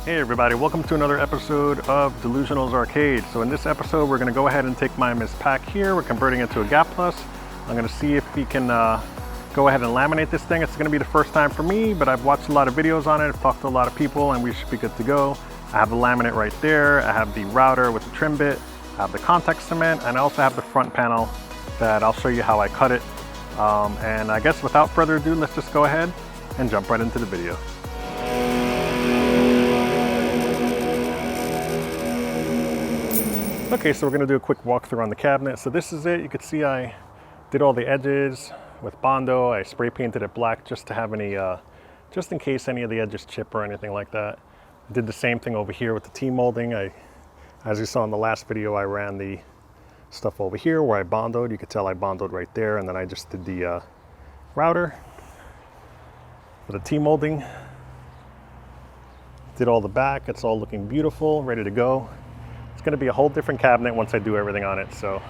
Hey everybody, welcome to another episode of DeLuSioNaL's Arcade. So in this episode, we're gonna go ahead and take my Miss Pack here. We're converting it to a Gaplus. I'm gonna see if we can go ahead and laminate this thing. It's gonna be the first time for me, but I've watched a lot of videos on it. I've talked to a lot of people and we should be good to go. I have the laminate right there. I have the router with the trim bit. I have the contact cement, and I also have the front panel that I'll show you how I cut it. And I guess without further ado, let's just go ahead and jump right into the video. Okay, so we're gonna do a quick walkthrough on the cabinet. So this is it. You can see I did all the edges with Bondo. I spray painted it black just to have any, just in case any of the edges chip or anything like that. I did the same thing over here with the T-molding. As you saw in the last video, I ran the stuff over here where I Bondoed. You could tell I Bondoed right there, and then I just did the router for the T-molding. Did all the back. It's all looking beautiful, ready to go. It's going to be a whole different cabinet once I do everything on it. So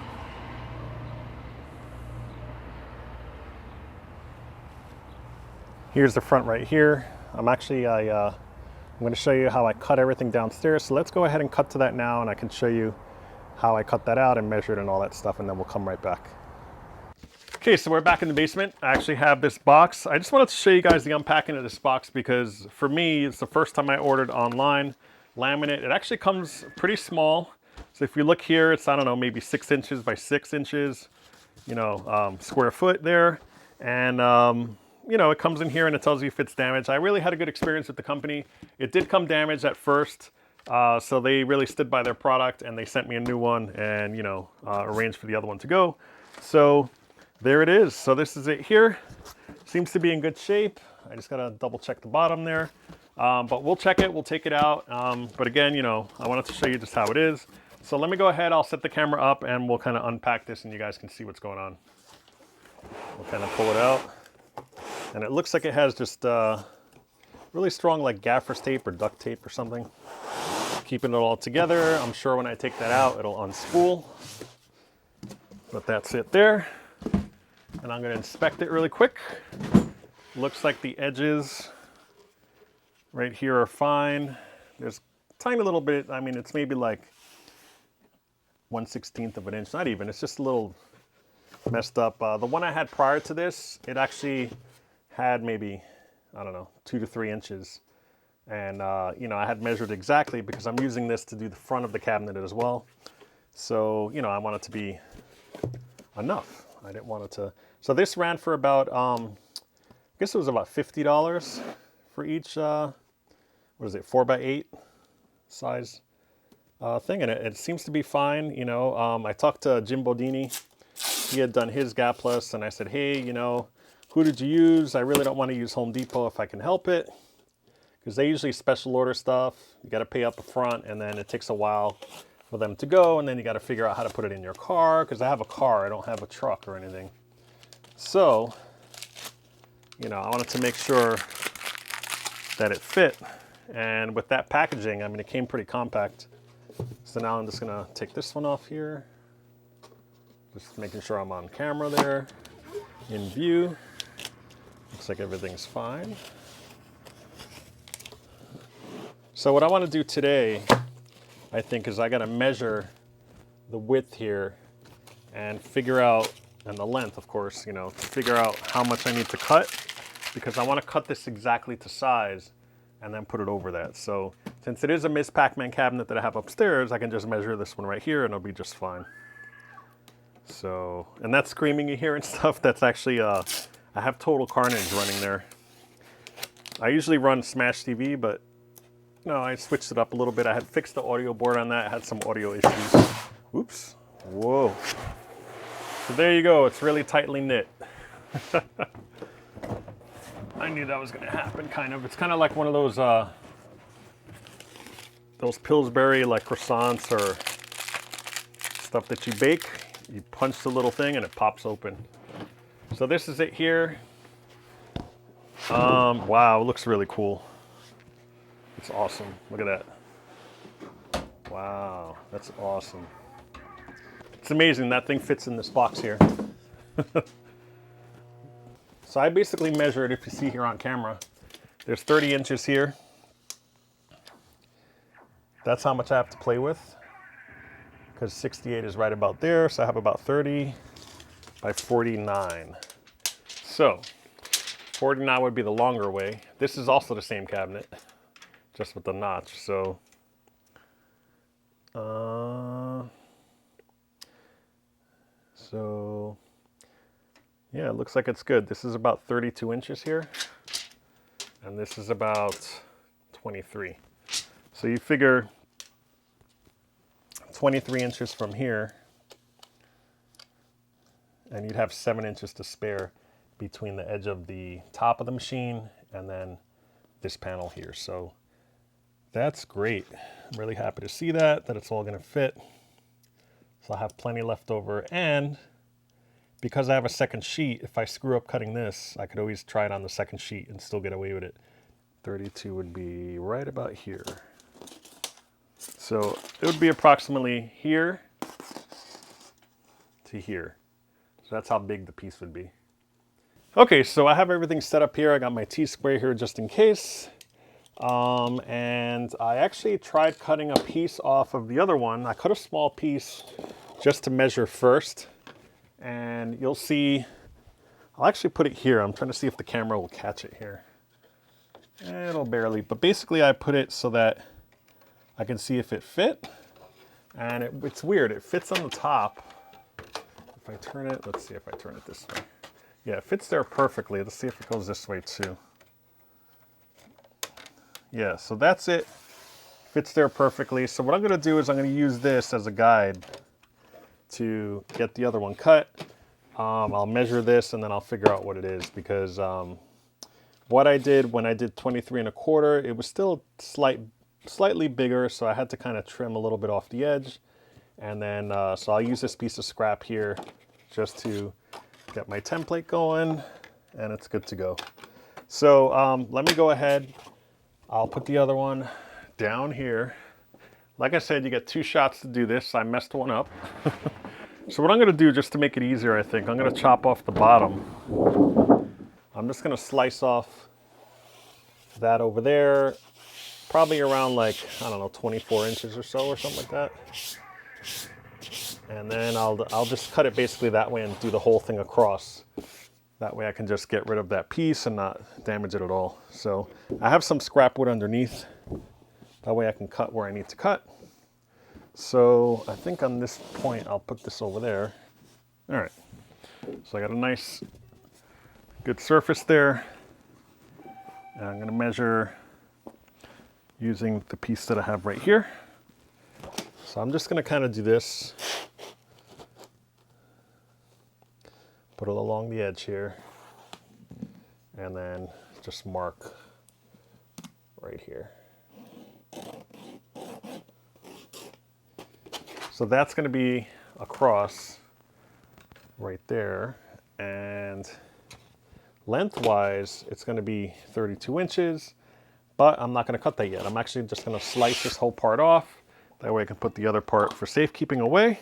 here's the front right here. I'm going to show you how I cut everything downstairs. So let's go ahead and cut to that now, and I can show you how I cut that out and measured and all that stuff, and then we'll come right back. Okay, so we're back in the basement. I actually have this box. I just wanted to show you guys the unpacking of this box because for me, it's the first time I ordered online laminate. It actually comes pretty small. So if you look here, it's, I don't know, maybe 6 inches by 6 inches, you know, square foot there. And, you know, it comes in here and it tells you if it's damaged. I really had a good experience with the company. It did come damaged at first. So they really stood by their product and they sent me a new one and, you know, arranged for the other one to go. So there it is. So this is it here. Seems to be in good shape. I just got to double check the bottom there. But we'll check it, we'll take it out. But again, you know, I wanted to show you just how it is. So let me go ahead, I'll set the camera up and we'll kind of unpack this and you guys can see what's going on. We'll kind of pull it out. And it looks like it has just really strong like gaffer's tape or duct tape or something. Keeping it all together. I'm sure when I take that out, it'll unspool. But that's it there. And I'm gonna inspect it really quick. Looks like the edges right here are fine. There's a tiny little bit, I mean, it's maybe like 1/16 of an inch, not even, it's just a little messed up. The one I had prior to this, it actually had maybe, I don't know, 2 to 3 inches. And, you know, I had measured exactly because I'm using this to do the front of the cabinet as well. So, you know, I want it to be enough. I didn't want it to, so this ran for about, I guess it was about $50 for each, what is it, 4x8 size thing, and it seems to be fine. You know, I talked to Jim Bodini. He had done his Gaplus, and I said, hey, you know, who did you use? I really don't want to use Home Depot if I can help it, because they usually special order stuff. You got to pay up front, and then it takes a while for them to go, and then you got to figure out how to put it in your car, because I have a car, I don't have a truck or anything. So, you know, I wanted to make sure that it fit. And with that packaging, I mean, it came pretty compact. So now I'm just gonna take this one off here. Just making sure I'm on camera there, in view. Looks like everything's fine. So what I wanna do today, I think, is I gotta measure the width here and figure out, and the length, of course, you know, to figure out how much I need to cut, because I wanna cut this exactly to size and then put it over that. So since it is a Miss Pac-Man cabinet that I have upstairs, I can just measure this one right here and it'll be just fine. So, and that screaming you hear and stuff, that's actually, I have Total Carnage running there. I usually run Smash TV, but no, I switched it up a little bit. I had fixed the audio board on that. I had some audio issues. Oops, whoa. So there you go, it's really tightly knit. I knew that was gonna happen, kind of. It's kind of like one of those Pillsbury like croissants or stuff that you bake. You punch the little thing and it pops open. So this is it here. Wow, it looks really cool. It's awesome, look at that. Wow, that's awesome. It's amazing that thing fits in this box here. So I basically measured, if you see here on camera, there's 30 inches here. That's how much I have to play with, because 68 is right about there, so I have about 30 by 49. So 49 would be the longer way. This is also the same cabinet, just with the notch. So yeah, it looks like it's good. This is about 32 inches here, and this is about 23. So you figure 23 inches from here, and you'd have 7 inches to spare between the edge of the top of the machine and then this panel here. So that's great. I'm really happy to see that it's all gonna fit. So I'll have plenty left over, and because I have a second sheet, if I screw up cutting this, I could always try it on the second sheet and still get away with it. 32 would be right about here. So it would be approximately here to here. So that's how big the piece would be. Okay, so I have everything set up here. I got my T-square here just in case. And I actually tried cutting a piece off of the other one. I cut a small piece just to measure first. And you'll see, I'll actually put it here. I'm trying to see if the camera will catch it here. It'll barely, but basically I put it so that I can see if it fit. And it's weird, it fits on the top. If I turn it, let's see if I turn it this way. Yeah, it fits there perfectly. Let's see if it goes this way too. Yeah, so that's it. Fits there perfectly. So what I'm gonna do is I'm gonna use this as a guide to get the other one cut. I'll measure this and then I'll figure out what it is, because what I did when I did 23 1/4, it was still slightly bigger, so I had to kind of trim a little bit off the edge. And then, so I'll use this piece of scrap here just to get my template going, and it's good to go. So let me go ahead. I'll put the other one down here. Like I said, you get 2 shots to do this. I messed one up. So what I'm gonna do, just to make it easier, I think, I'm gonna chop off the bottom. I'm just gonna slice off that over there, probably around like, I don't know, 24 inches or so or something like that. And then I'll just cut it basically that way and do the whole thing across. That way I can just get rid of that piece and not damage it at all. So I have some scrap wood underneath. That way I can cut where I need to cut. So I think on this point, I'll put this over there. All right, so I got a nice, good surface there. And I'm gonna measure using the piece that I have right here. So I'm just gonna kind of do this. Put it along the edge here. And then just mark right here. So that's going to be across right there, and lengthwise it's going to be 32 inches, but I'm not going to cut that yet. I'm actually just going to slice this whole part off. That way I can put the other part for safekeeping away,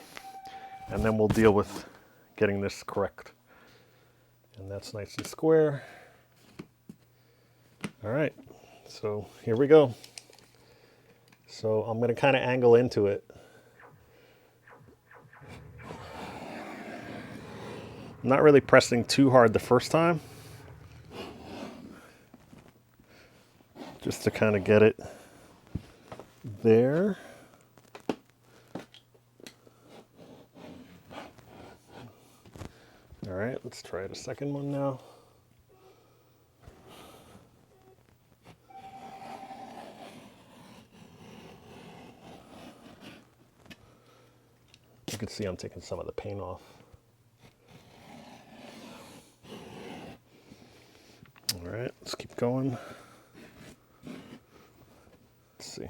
and then we'll deal with getting this correct. And that's nice and square. All right, so here we go. So I'm going to kind of angle into it. I'm not really pressing too hard the first time, just to kind of get it there. All right, let's try the second one now. You can see I'm taking some of the paint off. All right, let's keep going. Let's see.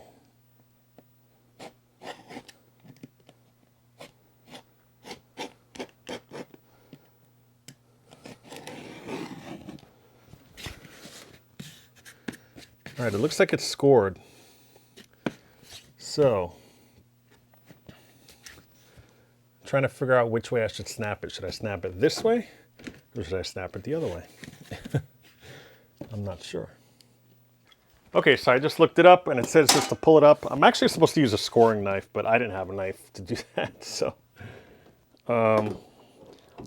All right, it looks like it's scored. So, I'm trying to figure out which way I should snap it. Should I snap it this way, or should I snap it the other way? I'm not sure. Okay, so I just looked it up and it says just to pull it up. I'm actually supposed to use a scoring knife, but I didn't have a knife to do that. So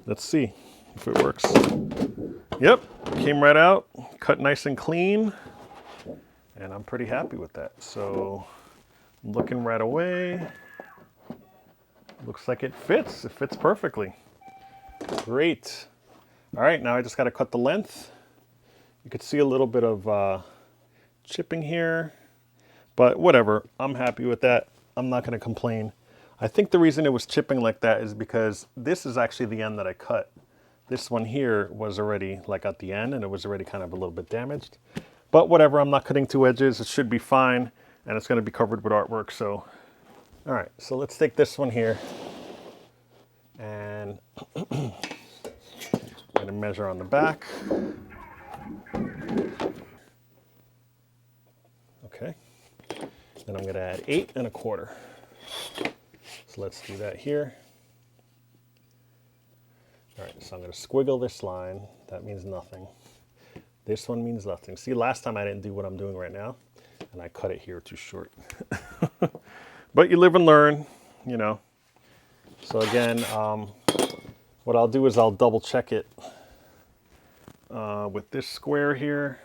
let's see if it works. Yep, came right out, cut nice and clean, and I'm pretty happy with that. So I'm looking right away. Looks like it fits. It fits perfectly. Great. All right, now I just got to cut the length. You can see a little bit of chipping here, but whatever. I'm happy with that. I'm not going to complain. I think the reason it was chipping like that is because this is actually the end that I cut. This one here was already like at the end and it was already kind of a little bit damaged. But whatever, I'm not cutting two edges. It should be fine and it's going to be covered with artwork. So, all right, so let's take this one here and I'm going to measure on the back. Okay, then I'm going to add 8 1/4. So let's do that here. All right, so I'm going to squiggle this line. That means nothing. This one means nothing. See, last time I didn't do what I'm doing right now, and I cut it here too short. But you live and learn, you know. So again, what I'll do is I'll double check it with this square here.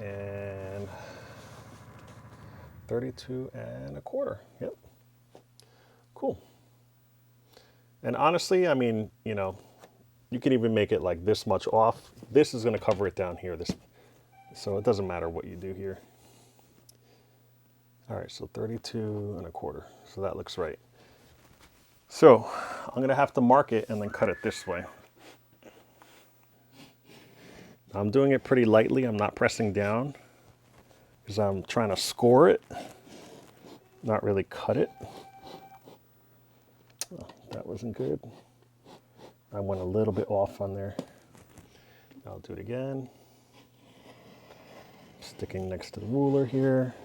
And 32 1/4. Yep. Cool. And honestly, I mean, you know, you can even make it like this much off. This is going to cover it down here. So it doesn't matter what you do here. All right, so 32 1/4. So that looks right. So I'm going to have to mark it and then cut it this way. I'm doing it pretty lightly. I'm not pressing down because I'm trying to score it, not really cut it. Oh, that wasn't good. I went a little bit off on there. I'll do it again. Sticking next to the ruler here.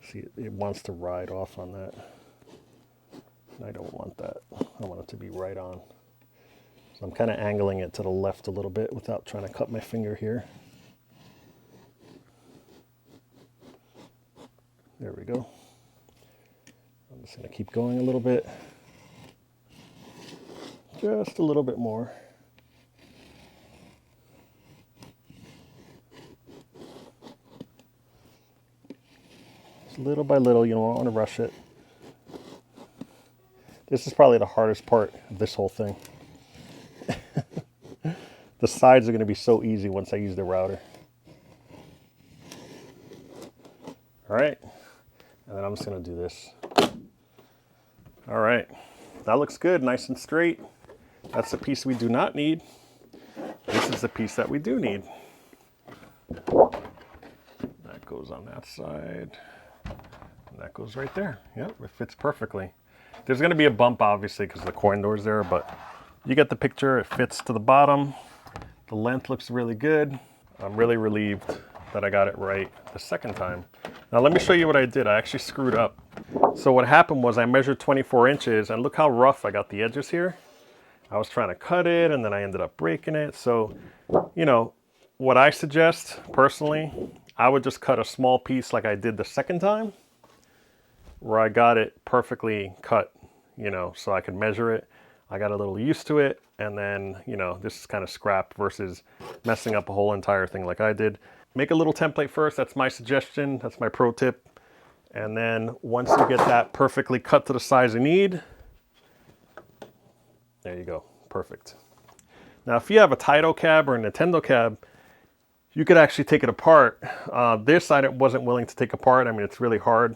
See, it wants to ride off on that. I don't want that. I want it to be right on. So I'm kind of angling it to the left a little bit without trying to cut my finger here. There we go. I'm just going to keep going a little bit. Just a little bit more. Just little by little, you don't want to rush it. This is probably the hardest part of this whole thing. The sides are going to be so easy once I use the router. All right, and then I'm just going to do this. All right, that looks good, nice and straight. That's the piece we do not need. This is the piece that we do need. That goes on that side, and that goes right there. Yep, it fits perfectly. There's going to be a bump, obviously, because the coin door's there, but you get the picture. It fits to the bottom. The length looks really good. I'm really relieved that I got it right the second time. Now let me show you what I did. I actually screwed up. So what happened was I measured 24 inches, and look how rough I got the edges here. I was trying to cut it, and then I ended up breaking it. So, you know, what I suggest, personally, I would just cut a small piece like I did the second time, where I got it perfectly cut, you know, so I could measure it. I got a little used to it, and then, you know, this is kind of scrap versus messing up a whole entire thing like I did. Make a little template first. That's my suggestion. That's my pro tip. And then once you get that perfectly cut to the size you need, there you go. Perfect. Now, if you have a Taito cab or a Nintendo cab, you could actually take it apart. This I wasn't willing to take apart. I mean, it's really hard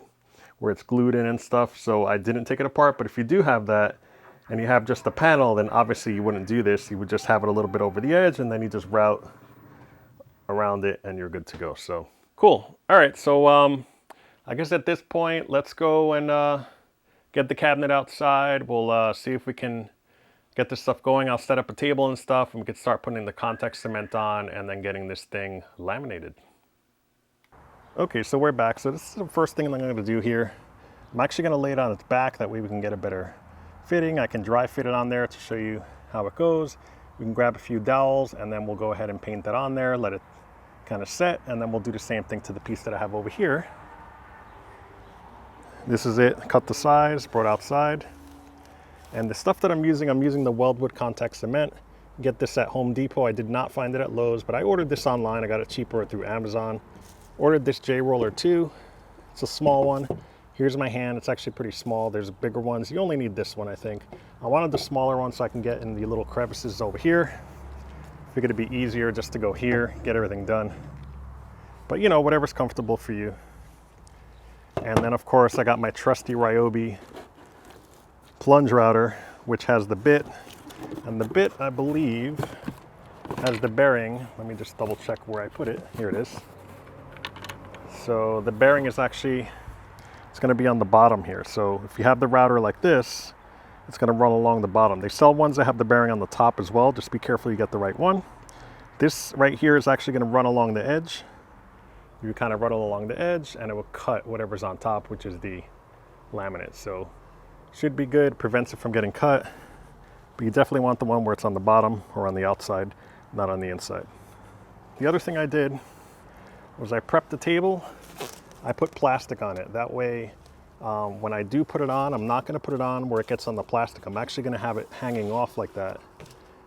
where it's glued in and stuff, so I didn't take it apart. But if you do have that, and you have just a panel, then obviously you wouldn't do this. You would just have it a little bit over the edge, and then you just route around it, and you're good to go. So cool. All right, so I guess at this point, let's go and get the cabinet outside. We'll see if we can get this stuff going. I'll set up a table and stuff, and we can start putting the contact cement on and then getting this thing laminated. Okay, so we're back. So this is the first thing I'm going to do here. I'm actually going to lay it on its back. That way we can get a better fitting. I can dry fit it on there to show you how it goes. We can grab a few dowels and then we'll go ahead and paint that on there, let it kind of set, and then we'll do the same thing to the piece that I have over here. This is it, cut the size, brought outside. And the stuff that I'm using the Weldwood contact cement. Get this at Home Depot. I did not find it at Lowe's, but I ordered this online. I got it cheaper through Amazon. Ordered this J roller too. It's a small one. Here's my hand. It's actually pretty small. There's bigger ones. You only need this one, I think. I wanted the smaller one so I can get in the little crevices over here. Figured it'd be easier just to go here, get everything done. But you know, whatever's comfortable for you. And then of course I got my trusty Ryobi plunge router, which has the bit. And the bit, I believe, has the bearing. Let me just double check where I put it. Here it is. So the bearing is actually, it's going to be on the bottom here. So if you have the router like this, it's going to run along the bottom. They sell ones that have the bearing on the top as well. Just be careful you get the right one. This right here is actually going to run along the edge. You kind of run along the edge and it will cut whatever's on top, which is the laminate. So should be good, prevents it from getting cut. But you definitely want the one where it's on the bottom or on the outside, not on the inside. The other thing I did was I prepped the table. I put plastic on it. That way, when I do put it on, I'm not gonna put it on where it gets on the plastic. I'm actually gonna have it hanging off like that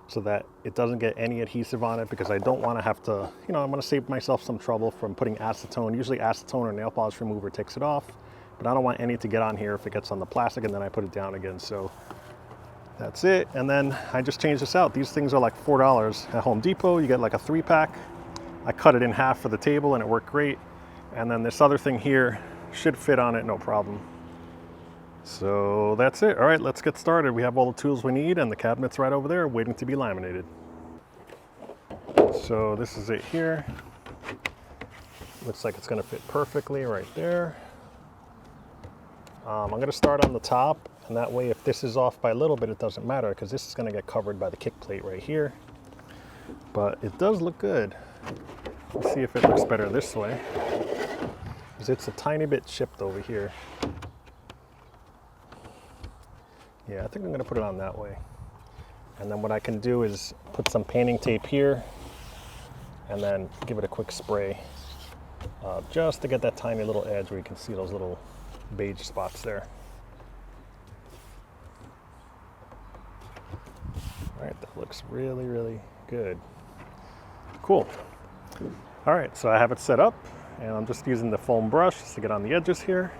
so that it doesn't get any adhesive on it, because I don't wanna have to, you know, I'm gonna save myself some trouble from putting acetone. Usually acetone or nail polish remover takes it off, but I don't want any to get on here if it gets on the plastic and then I put it down again. So that's it. And then I just changed this out. These things are like $4 at Home Depot. You get like a 3-pack. I cut it in half for the table and it worked great. And then this other thing here should fit on it, no problem. So that's it. All right, let's get started. We have all the tools we need and the cabinet's right over there waiting to be laminated. So this is it here. Looks like it's gonna fit perfectly right there. I'm gonna start on the top, and that way if this is off by a little bit, it doesn't matter because this is gonna get covered by the kick plate right here. But it does look good. Let's see if it looks better this way, because it's a tiny bit chipped over here. Yeah, I think I'm gonna put it on that way. And then what I can do is put some painting tape here and then give it a quick spray just to get that tiny little edge where you can see those little beige spots there. All right, that looks really, really good. Cool. All right, so I have it set up and I'm just using the foam brush to get on the edges here.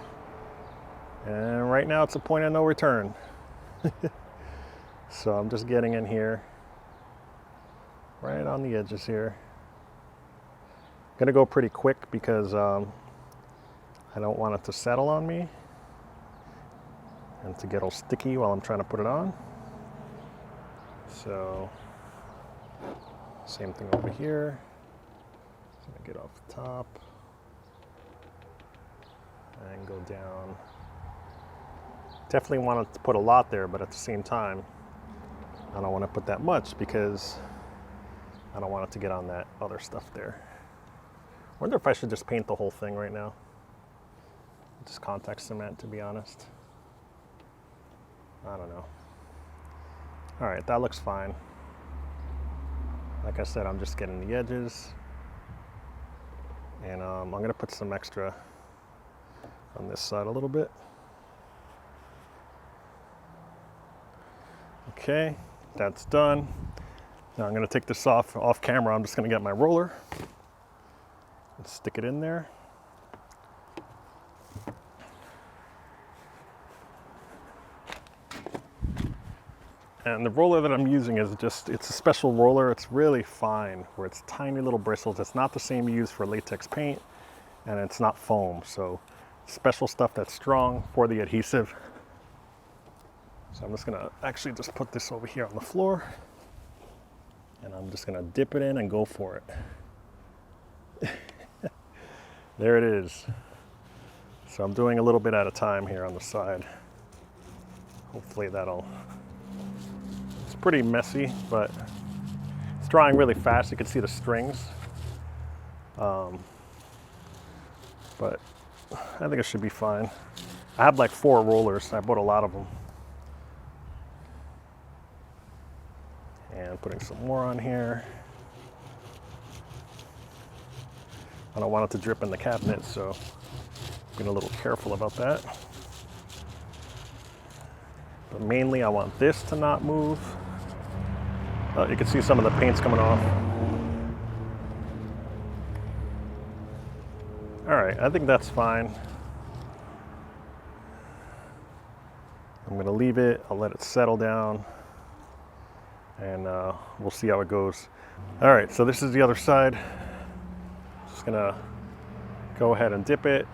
And right now it's a point of no return. So I'm just getting in here, right on the edges here. Gonna go pretty quick because I don't want it to settle on me and to get all sticky while I'm trying to put it on. So same thing over here. Just gonna get off the top and go down. Definitely want to put a lot there, but at the same time, I don't want to put that much because I don't want it to get on that other stuff there. I wonder if I should just paint the whole thing right now. Just contact cement, to be honest. I don't know. All right, that looks fine. Like I said, I'm just getting the edges. And I'm gonna put some extra on this side a little bit. Okay, that's done. Now I'm gonna take this off camera. I'm just gonna get my roller and stick it in there. And the roller that I'm using is just, it's a special roller. It's really fine, where it's tiny little bristles. It's not the same you use for latex paint, and it's not foam. So special stuff that's strong for the adhesive. So I'm just gonna actually just put this over here on the floor, and I'm just gonna dip it in and go for it. There it is. So I'm doing a little bit at a time here on the side. Hopefully that'll, it's pretty messy, but it's drying really fast. You can see the strings. But I think it should be fine. I have like 4 rollers. I bought a lot of them. And putting some more on here. I don't want it to drip in the cabinet, so I'm being a little careful about that. But mainly I want this to not move. You can see some of the paint's coming off. All right, I think that's fine. I'm gonna leave it, I'll let it settle down, and we'll see how it goes. All right, so this is the other side. Just gonna go ahead and dip it.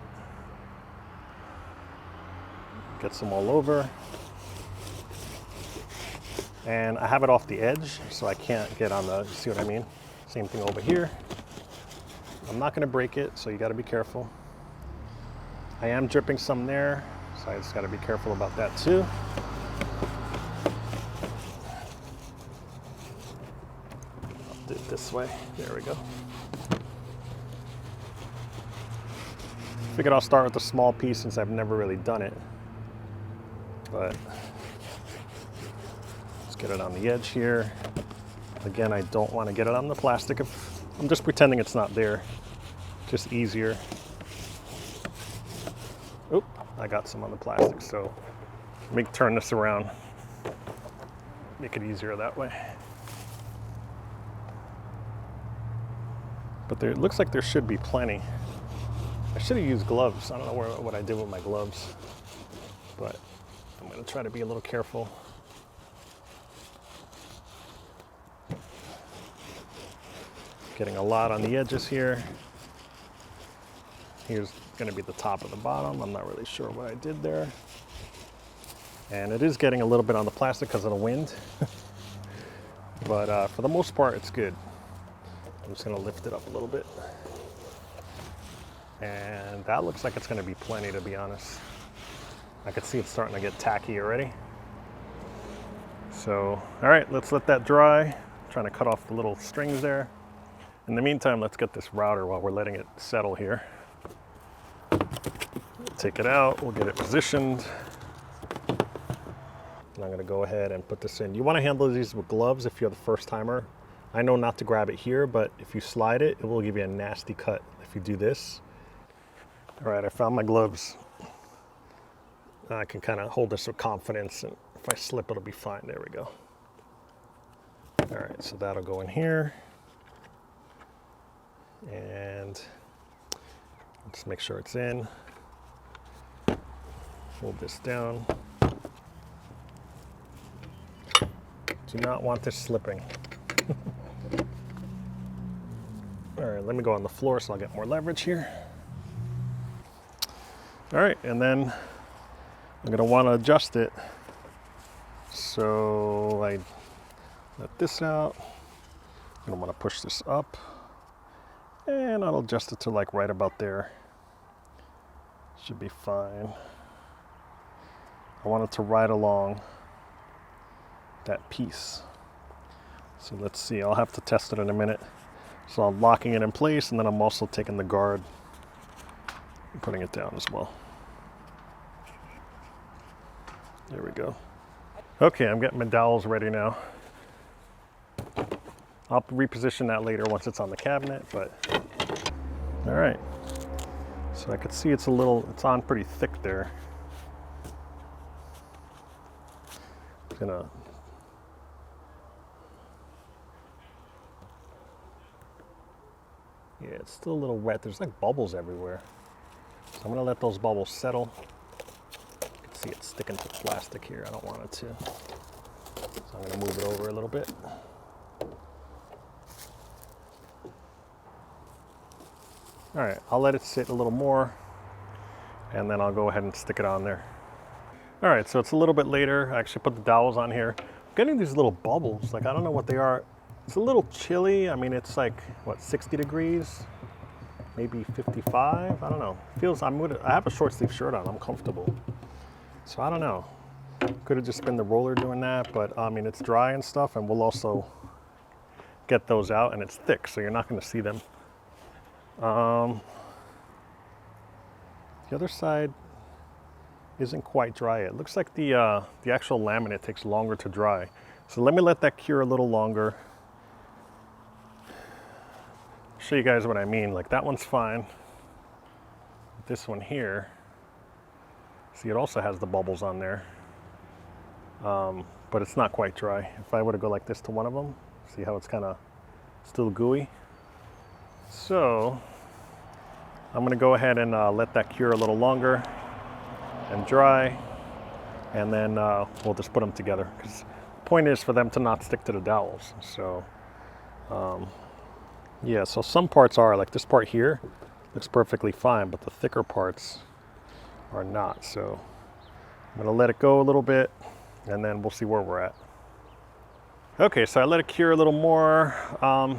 Get some all over. And I have it off the edge, so I can't get on the, see what I mean? Same thing over here. I'm not gonna break it, so you gotta be careful. I am dripping some there, so I just gotta be careful about that too. I'll do it this way, there we go. Figured I'll start with a small piece since I've never really done it. But let's get it on the edge here. Again, I don't want to get it on the plastic. I'm just pretending it's not there. Just easier. Oop, I got some on the plastic, so let me turn this around. Make it easier that way. But there, it looks like there should be plenty. I should have used gloves. I don't know what I did with my gloves, but I'm gonna try to be a little careful. Getting a lot on the edges here. Here's gonna be the top of the bottom. I'm not really sure what I did there. And it is getting a little bit on the plastic because of the wind. But for the most part, it's good. I'm just gonna lift it up a little bit. And that looks like it's gonna be plenty, to be honest. I can see it's starting to get tacky already. So, all right, let's let that dry. I'm trying to cut off the little strings there. In the meantime, let's get this router while we're letting it settle here. Take it out, we'll get it positioned. And I'm gonna go ahead and put this in. You wanna handle these with gloves if you're the first timer. I know not to grab it here, but if you slide it, it will give you a nasty cut if you do this. All right, I found my gloves. I can kind of hold this with confidence, and if I slip, it'll be fine. There we go. All right, so that'll go in here. And just make sure it's in. Hold this down. Do not want this slipping. All right, let me go on the floor so I'll get more leverage here. All right, and then I'm gonna want to adjust it. So I let this out. I'm gonna want to push this up, and I'll adjust it to like right about there. Should be fine. I want it to ride along that piece. So let's see, I'll have to test it in a minute. So I'm locking it in place, and then I'm also taking the guard and putting it down as well. There we go. Okay, I'm getting my dowels ready now. I'll reposition that later once it's on the cabinet, but all right. So I could see it's on pretty thick there. I'm gonna yeah, it's still a little wet. There's like bubbles everywhere. So I'm gonna let those bubbles settle. You can see it's sticking to the plastic here. I don't want it to. So I'm gonna move it over a little bit. All right, I'll let it sit a little more, and then I'll go ahead and stick it on there. All right, so it's a little bit later. I actually put the dowels on here. I'm getting these little bubbles. Like, I don't know what they are. It's a little chilly. I mean, it's like, what, 60 degrees? Maybe 55? I don't know. I have a short sleeve shirt on. I'm comfortable. So I don't know. Could have just been the roller doing that, but I mean, it's dry and stuff, and we'll also get those out, and it's thick, so you're not gonna see them. The other side isn't quite dry yet. It looks like the actual laminate takes longer to dry. So let me let that cure a little longer. Show you guys what I mean. Like that one's fine. This one here, see, it also has the bubbles on there, but it's not quite dry. If I were to go like this to one of them, see how it's kind of still gooey? So I'm gonna go ahead and let that cure a little longer and dry, and then we'll just put them together, because the point is for them to not stick to the dowels. So yeah, so some parts are, like this part here looks perfectly fine, but the thicker parts are not. So I'm gonna let it go a little bit, and then we'll see where we're at. Okay, so I let it cure a little more. A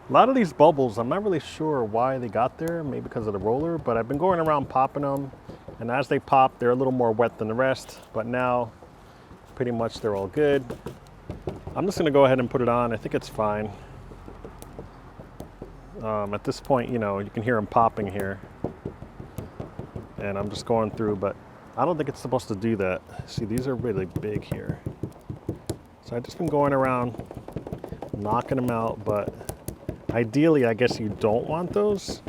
lot of these bubbles, I'm not really sure why they got there, maybe because of the roller, but I've been going around popping them, and as they pop, they're a little more wet than the rest, but now pretty much they're all good. I'm just gonna go ahead and put it on. I think it's fine. At this point, you know, you can hear them popping here, and I'm just going through, but I don't think it's supposed to do that. See, these are really big here. So I've just been going around knocking them out, but ideally, I guess you don't want those.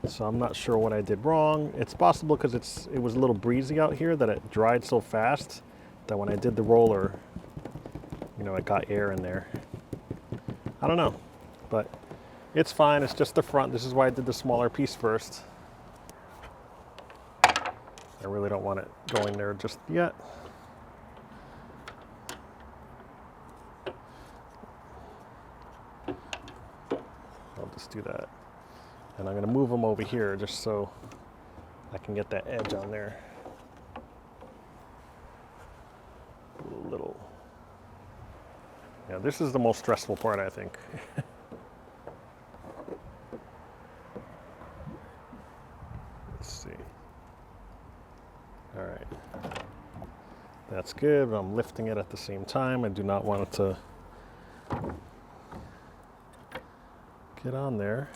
So I'm not sure what I did wrong. It's possible because it was a little breezy out here that it dried so fast that when I did the roller, you know, it got air in there. I don't know, but it's fine. It's just the front. This is why I did the smaller piece first. I really don't want it going there just yet. I'll just do that. And I'm going to move them over here just so I can get that edge on there. A little. Yeah, this is the most stressful part, I think. Let's see. All right. That's good, but I'm lifting it at the same time. I do not want it to get on there.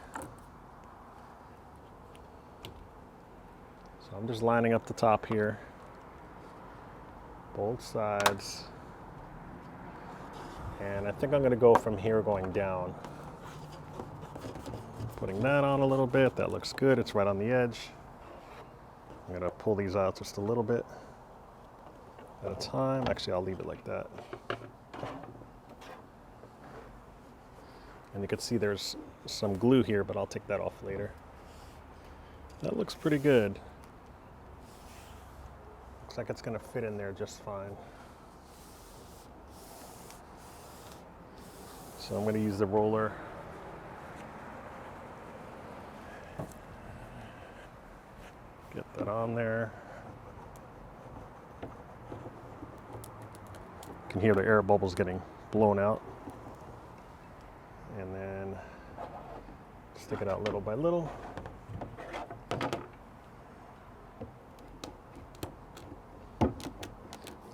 So I'm just lining up the top here, both sides. And I think I'm going to go from here going down. Putting that on a little bit. That looks good. It's right on the edge. I'm going to pull these out just a little bit at a time. Actually, I'll leave it like that. And you can see there's some glue here, but I'll take that off later. That looks pretty good. Looks like it's going to fit in there just fine. So I'm going to use the roller. Get that on there. You can hear the air bubbles getting blown out. And then stick it out little by little.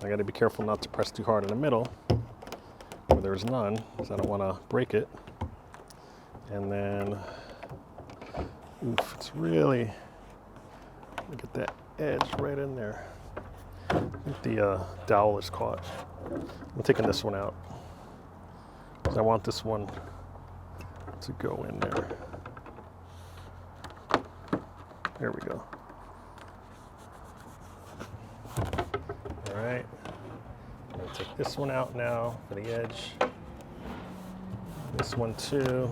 I got to be careful not to press too hard in the middle where there's none, because I don't want to break it. And then, oof, it's really, look at that edge right in there. I think the dowel is caught. I'm taking this one out because I want this one to go in there. There we go. All right. I'm going to take this one out now for the edge. This one too.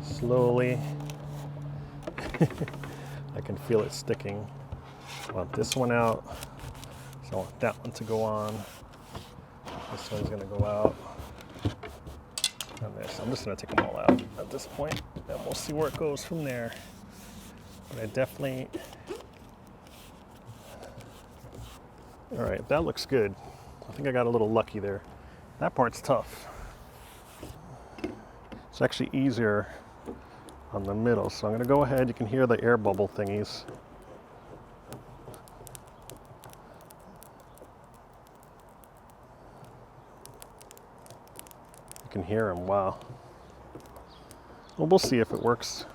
Slowly. I can feel it sticking. I want this one out. So I want that one to go on. This one's going to go out. And this. I'm just going to take them all out at this point. And we'll see where it goes from there. But I definitely... All right, that looks good. I think I got a little lucky there. That part's tough. It's actually easier on the middle. So I'm going to go ahead. You can hear the air bubble thingies. You can hear them. Wow. Well, we'll see if it works.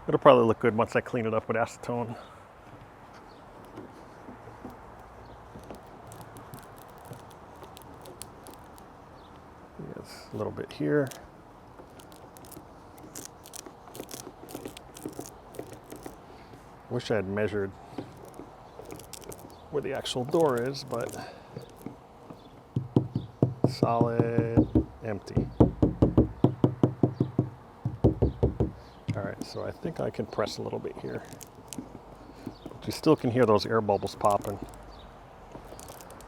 It'll probably look good once I clean it up with acetone. Yes, a little bit here. Wish I had measured where the actual door is, but solid, empty. All right, so I think I can press a little bit here. But you still can hear those air bubbles popping.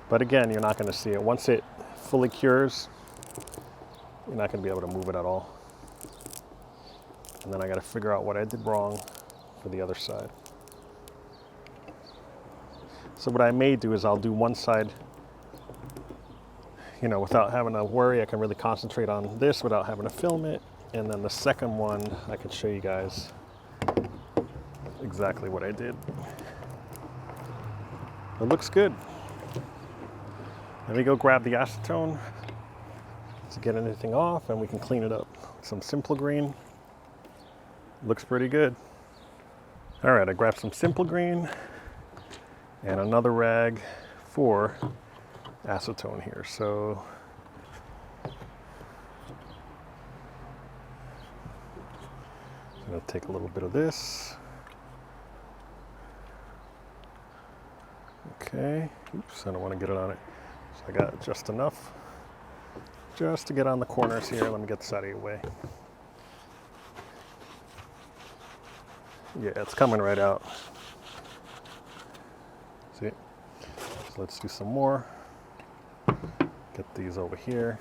But again, you're not going to see it. Once it fully cures, you're not going to be able to move it at all. And then I got to figure out what I did wrong for the other side. So what I may do is I'll do one side, you know, without having to worry. I can really concentrate on this without having to film it. And then the second one, I can show you guys exactly what I did. It looks good. Let me go grab the acetone to get anything off, and we can clean it up. Some Simple Green. Looks pretty good. All right, I grabbed some Simple Green and another rag for acetone here. So I'm going to take a little bit of this. Okay, oops, I don't want to get it on it. So I got just enough just to get on the corners here. Let me get this out of your way. Yeah, it's coming right out. See? So let's do some more. Get these over here.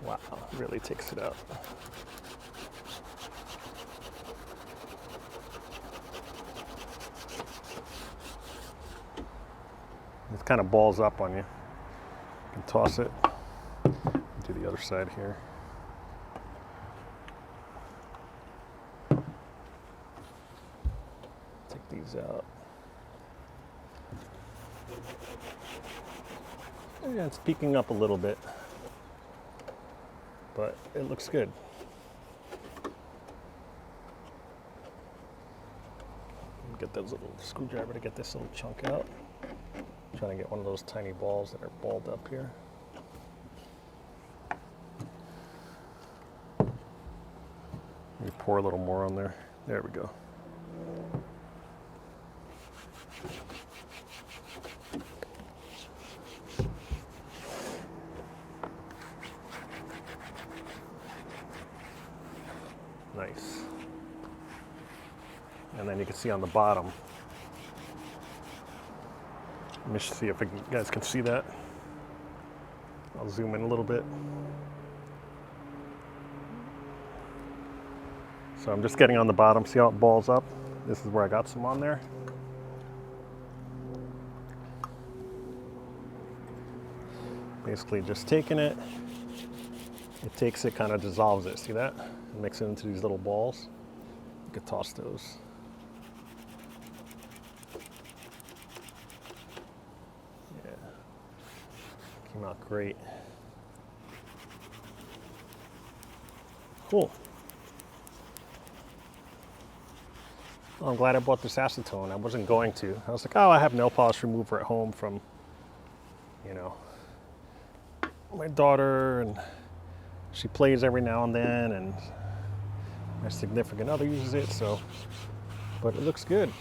Wow, really takes it out. It kind of balls up on you. You can toss it. Do the other side here. Take these out. Yeah, it's peeking up a little bit, but it looks good. Get those little screwdriver to get this little chunk out. I'm trying to get one of those tiny balls that are balled up here. Let me pour a little more on there. There we go. Nice. And then you can see on the bottom. Let me see if you guys can see that. I'll zoom in a little bit. So I'm just getting on the bottom. See how it balls up? This is where I got some on there. Basically just taking it. It takes it, kind of dissolves it. See that? It makes it into these little balls. You could toss those. Yeah. Came out great. Cool. Well, I'm glad I bought this acetone. I wasn't going to. I was like, oh, I have nail polish remover at home from, you know, my daughter, and she plays every now and then, and my significant other uses it, so, but it looks good.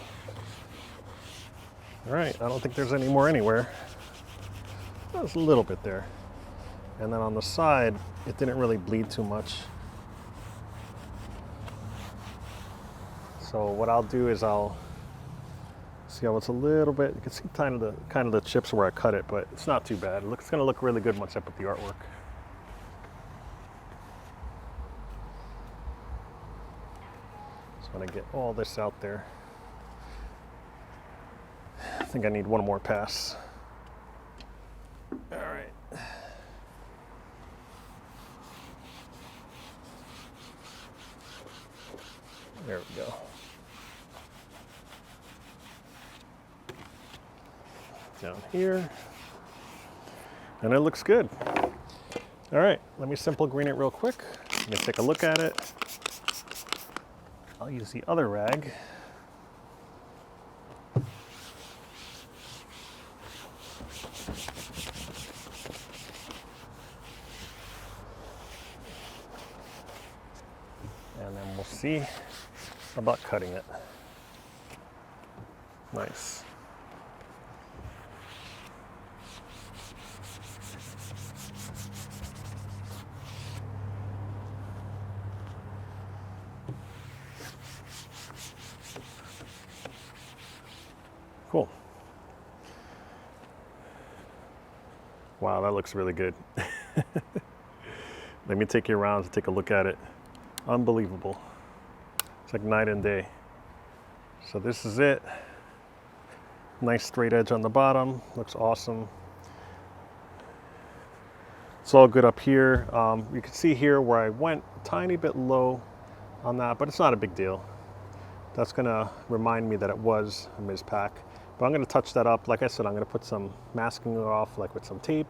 All right, I don't think there's any more anywhere. There's a little bit there. And then on the side, it didn't really bleed too much. So what I'll do is I'll see how it's a little bit, you can see kind of the chips where I cut it, but it's not too bad. It's gonna look really good once I put the artwork. So when I get all this out there, I think I need one more pass. All right. There we go. Down here. and it looks good. All right, let me simple green it real quick. Let me take a look at it. I'll use the other rag. And then we'll see about cutting it. Nice. Cool. Wow, that looks really good. Let me take you around to take a look at it. Unbelievable. It's like night and day. So this is it. Nice straight edge on the bottom. Looks awesome. It's all good up here. You can see here where I went a tiny bit low on that, but it's not a big deal. That's gonna remind me that it was a mis-pack. But I'm gonna touch that up. Like I said, I'm gonna put some masking off, like with some tape,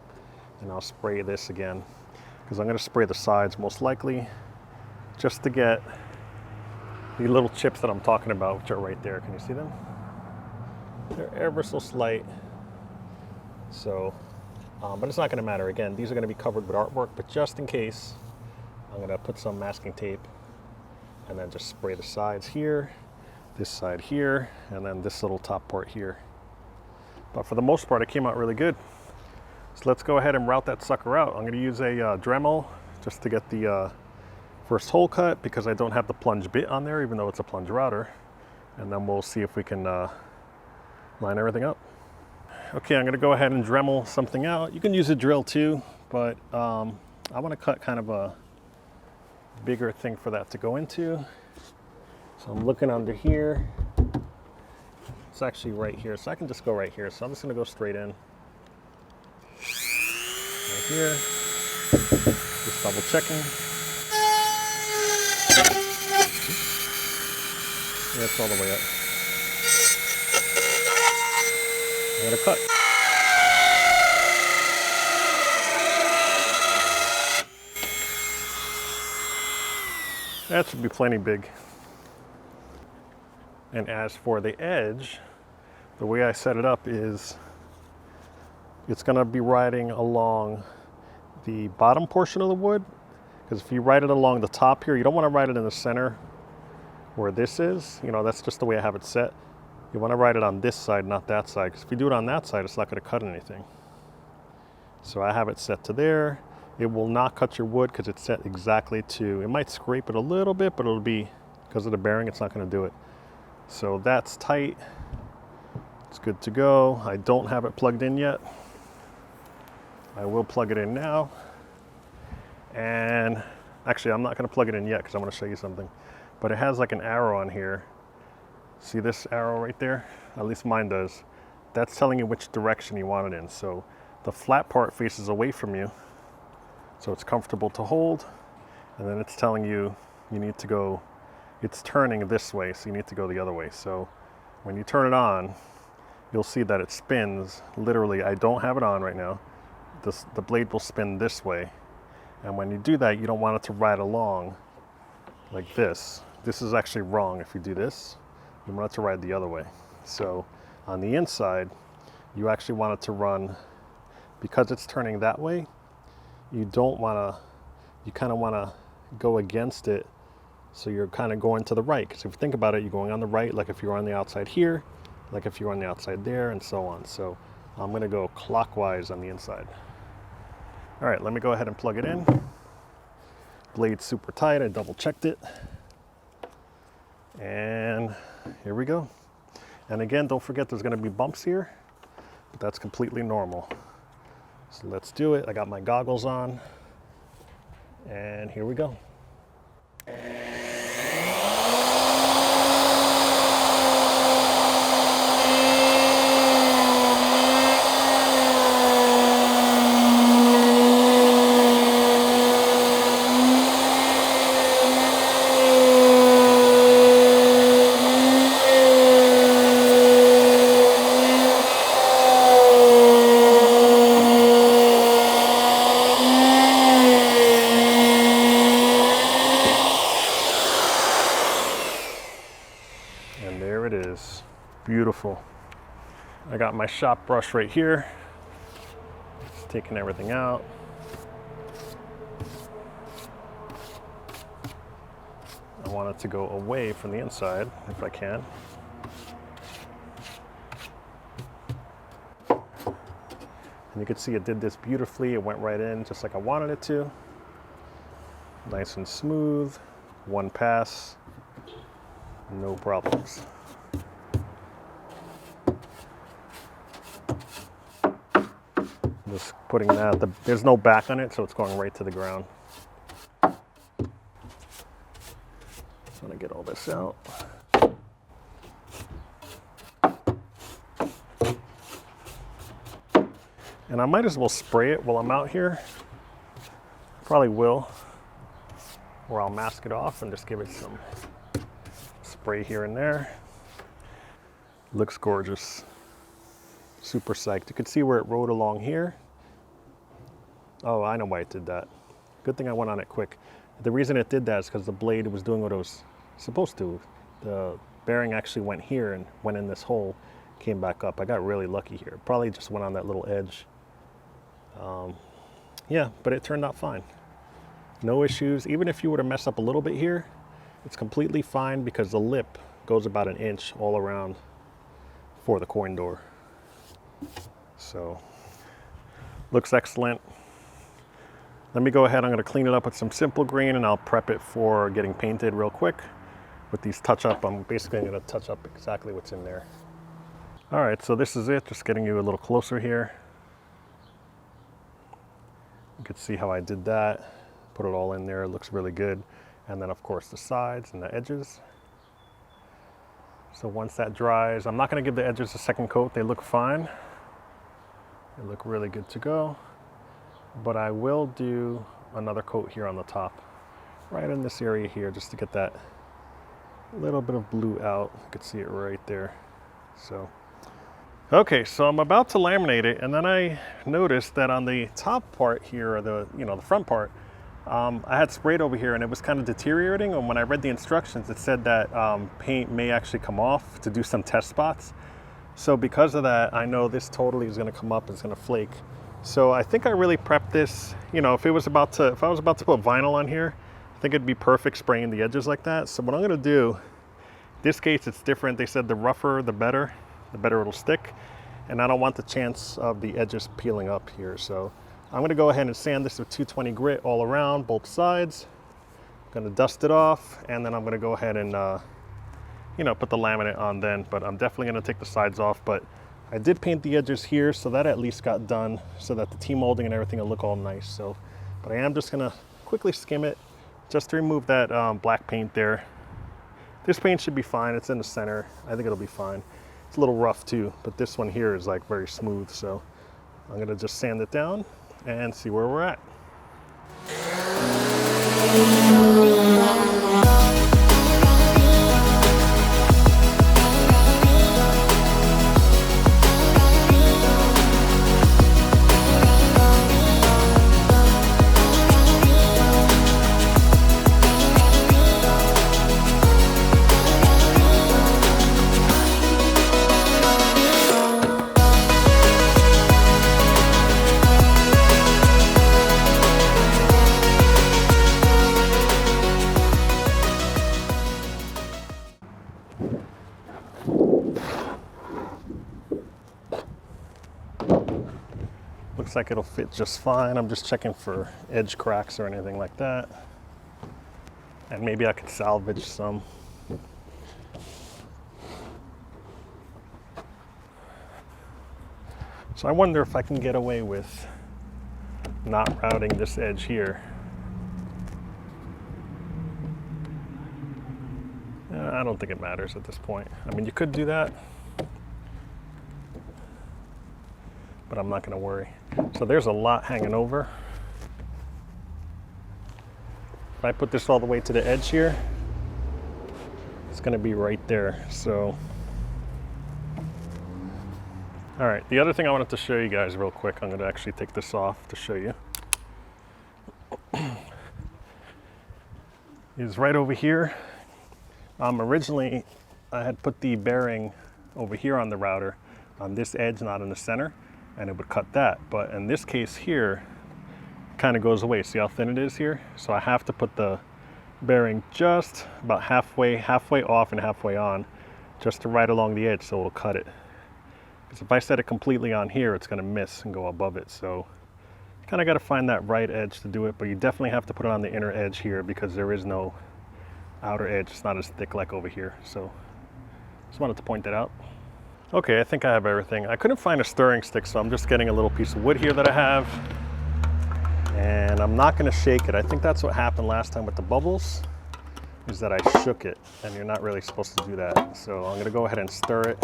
and I'll spray this again. Because I'm gonna spray the sides most likely, just to get the little chips that I'm talking about, which are right there. Can you see them? They're ever so slight. So, but it's not gonna matter. Again, these are gonna be covered with artwork, but just in case, I'm gonna put some masking tape and then just spray the sides here, this side here, and then this little top part here. But for the most part, it came out really good. So let's go ahead and route that sucker out. I'm gonna use a Dremel just to get the first hole cut, because I don't have the plunge bit on there, even though it's a plunge router. And then we'll see if we can line everything up. Okay, I'm gonna go ahead and Dremel something out. You can use a drill too, but I wanna cut kind of a bigger thing for that to go into. So I'm looking under here. It's actually right here, so I can just go right here. So I'm just gonna go straight in. Right here. Just double checking. Yeah, it's all the way up. I'm gonna cut. That should be plenty big. And as for the edge, the way I set it up is it's gonna be riding along the bottom portion of the wood, because if you ride it along the top here, you don't wanna ride it in the center where this is. You know, that's just the way I have it set. You wanna ride it on this side, not that side, because if you do it on that side, it's not gonna cut anything. So I have it set to there. It will not cut your wood because it's set exactly to, it might scrape it a little bit, but it'll be, because of the bearing, it's not gonna do it. So that's tight. It's good to go. I don't have it plugged in yet. I will plug it in now. And actually, I'm not gonna plug it in yet because I wanna show you something. But it has like an arrow on here. See this arrow right there? At least mine does. That's telling you which direction you want it in. So the flat part faces away from you, so it's comfortable to hold. And then it's telling you, you need to go, it's turning this way, so you need to go the other way. So when you turn it on, you'll see that it spins. Literally, I don't have it on right now. The blade will spin this way. And when you do that, you don't want it to ride along like this. This is actually wrong if you do this. You want it to ride the other way. So on the inside, you actually want it to run, because it's turning that way, you don't wanna, you kinda wanna go against it. So you're kind of going to the right, because if you think about it, you're going on the right, like if you're on the outside here, like if you're on the outside there, and so on. So I'm gonna go clockwise on the inside. All right, let me go ahead and plug it in. Blade's super tight, I double checked it. And here we go. And again, don't forget there's gonna be bumps here, but that's completely normal. So let's do it. I got my goggles on, and here we go. is. Beautiful. I got my shop brush right here. Just taking everything out. I want it to go away from the inside if I can. And you can see it did this beautifully. It went right in just like I wanted it to. Nice and smooth. One pass. No problems. Just putting that, there's no back on it, so it's going right to the ground. Just want to get all this out. And I might as well spray it while I'm out here. Probably will. Or I'll mask it off and just give it some spray here and there. Looks gorgeous. Super psyched. You can see where it rode along here. Oh, I know why it did that. Good thing I went on it quick. The reason it did that is because the blade was doing what it was supposed to. The bearing actually went here and went in this hole, came back up. I got really lucky here. Probably just went on that little edge. Yeah, but it turned out fine. No issues. Even if you were to mess up a little bit here, it's completely fine because the lip goes about an inch all around for the coin door. So, looks excellent. Let me go ahead, I'm going to clean it up with some simple green and I'll prep it for getting painted real quick. With these touch-up, I'm basically going to touch up exactly what's in there. All right, so this is it, just getting you a little closer here. You can see how I did that. Put it all in there, it looks really good. And then of course the sides and the edges. So once that dries, I'm not going to give the edges a second coat, they look fine. They look really good to go. But I will do another coat here on the top, right in this area here, just to get that little bit of blue out. You can see it right there. So, okay, so I'm about to laminate it, and then I noticed that on the top part here, or the front part, I had sprayed over here and it was kind of deteriorating. And when I read the instructions, it said that paint may actually come off to do some test spots. So because of that, I know this totally is going to come up, it's going to flake. So I think I really prepped this. You know, if I was about to put vinyl on here, I think it'd be perfect spraying the edges like that. So what I'm going to do, in this case it's different. They said the rougher the better it'll stick. And I don't want the chance of the edges peeling up here. So I'm going to go ahead and sand this with 220 grit all around both sides. I'm going to dust it off, and then I'm going to go ahead and put the laminate on then. But I'm definitely going to take the sides off. But I did paint the edges here, so that at least got done, so that the T-molding and everything will look all nice. So, but I am just gonna quickly skim it, just to remove that black paint there. This paint should be fine, it's in the center. I think it'll be fine. It's a little rough too, but this one here is like very smooth. So I'm gonna just sand it down and see where we're at. Looks like it'll fit just fine. I'm just checking for edge cracks or anything like that. And maybe I could salvage some. So I wonder if I can get away with not routing this edge here. I don't think it matters at this point. I mean, you could do that, but I'm not going to worry. So there's a lot hanging over. If I put this all the way to the edge here, it's going to be right there. So, all right, the other thing I wanted to show you guys real quick, I'm going to actually take this off to show you, is right over here. Originally, I had put the bearing over here on the router on this edge, not in the center, and it would cut that. But in this case here, it kind of goes away. See how thin it is here? So I have to put the bearing just about halfway off and halfway on, just to right along the edge so it'll cut it. Because if I set it completely on here, it's going to miss and go above it. So you kind of got to find that right edge to do it, but you definitely have to put it on the inner edge here because there is no outer edge. It's not as thick like over here. So just wanted to point that out. Okay, I think I have everything. I couldn't find a stirring stick, so I'm just getting a little piece of wood here that I have. And I'm not going to shake it. I think that's what happened last time with the bubbles, is that I shook it, and you're not really supposed to do that. So I'm going to go ahead and stir it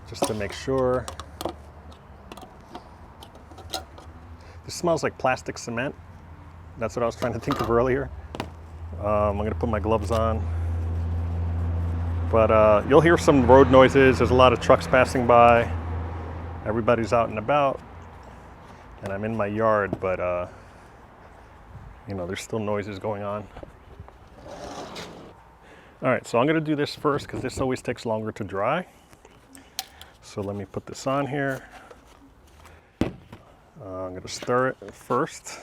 just to make sure. This smells like plastic cement. That's what I was trying to think of earlier. I'm going to put my gloves on. But you'll hear some road noises. There's a lot of trucks passing by. Everybody's out and about. And I'm in my yard, but you know, there's still noises going on. All right, so I'm gonna do this first because this always takes longer to dry. So let me put this on here. I'm gonna stir it first.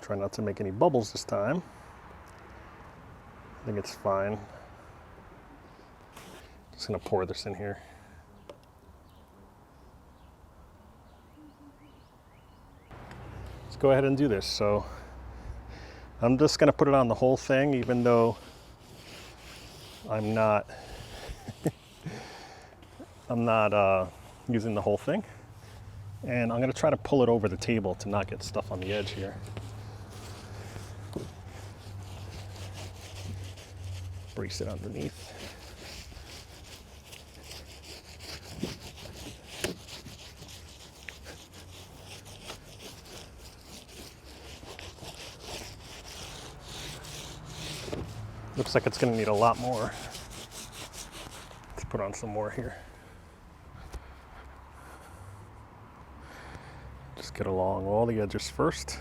Try not to make any bubbles this time. I think it's fine. Just gonna pour this in here. Let's go ahead and do this. So I'm just gonna put it on the whole thing, even though I'm not using the whole thing. And I'm gonna try to pull it over the table to not get stuff on the edge here. Brace it underneath. Looks like it's going to need a lot more. Let's put on some more here. Just get along all the edges first.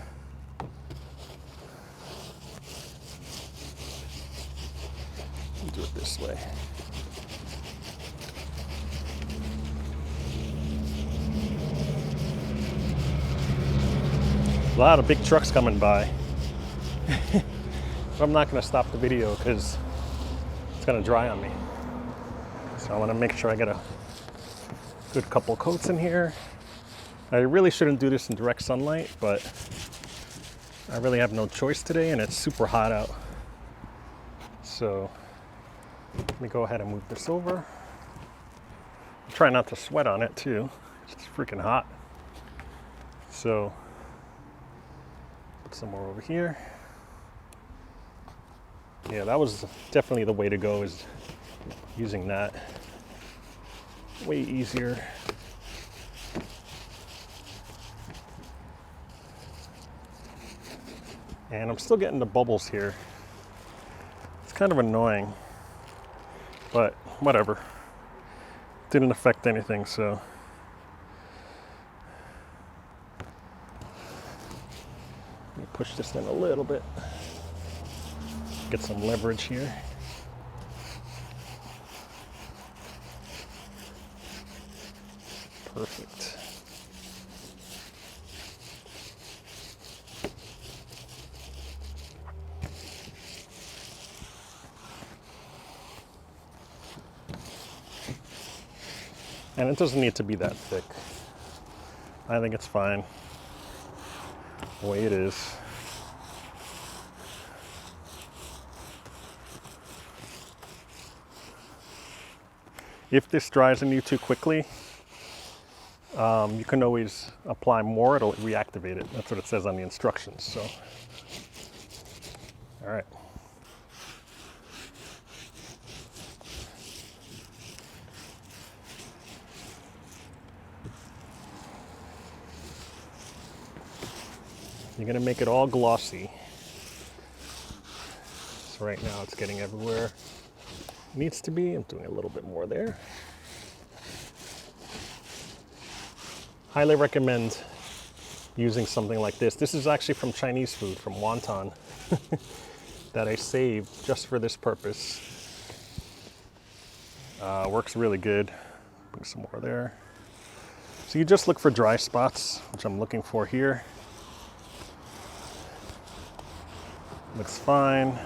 Do it this way. A lot of big trucks coming by. But I'm not going to stop the video because it's going to dry on me. So I want to make sure I get a good couple coats in here. I really shouldn't do this in direct sunlight, but I really have no choice today and it's super hot out. So let me go ahead and move this over. Try not to sweat on it too. It's freaking hot. So put some more over here. Yeah, that was definitely the way to go, is using that. Way easier. And I'm still getting the bubbles here. It's kind of annoying, but whatever. Didn't affect anything, so. Let me push this in a little bit. Get some leverage here. Perfect. And it doesn't need to be that thick. I think it's fine the way it is. If this dries on you too quickly, you can always apply more, it'll reactivate it. That's what it says on the instructions, so. All right. You're gonna make it all glossy. So right now it's getting everywhere it needs to be. I'm doing a little bit more there. Highly recommend using something like this. This is actually from Chinese food, from wonton. that I saved just for this purpose. Works really good. Bring some more there. So you just look for dry spots, which I'm looking for here. Looks fine.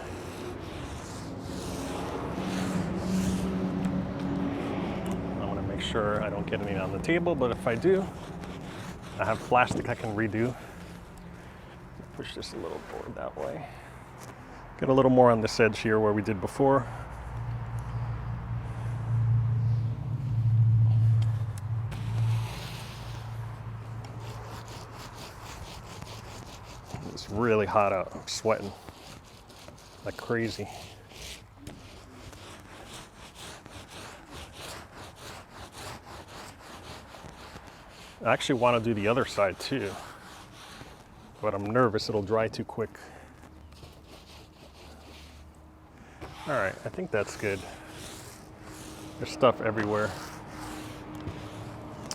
I want to make sure I don't get any on the table, but if I do, I have plastic I can redo. Push this a little forward that way. Get a little more on this edge here where we did before. It's really hot out. I'm sweating like crazy. I actually want to do the other side too, but I'm nervous it'll dry too quick. All right, I think that's good. There's stuff everywhere.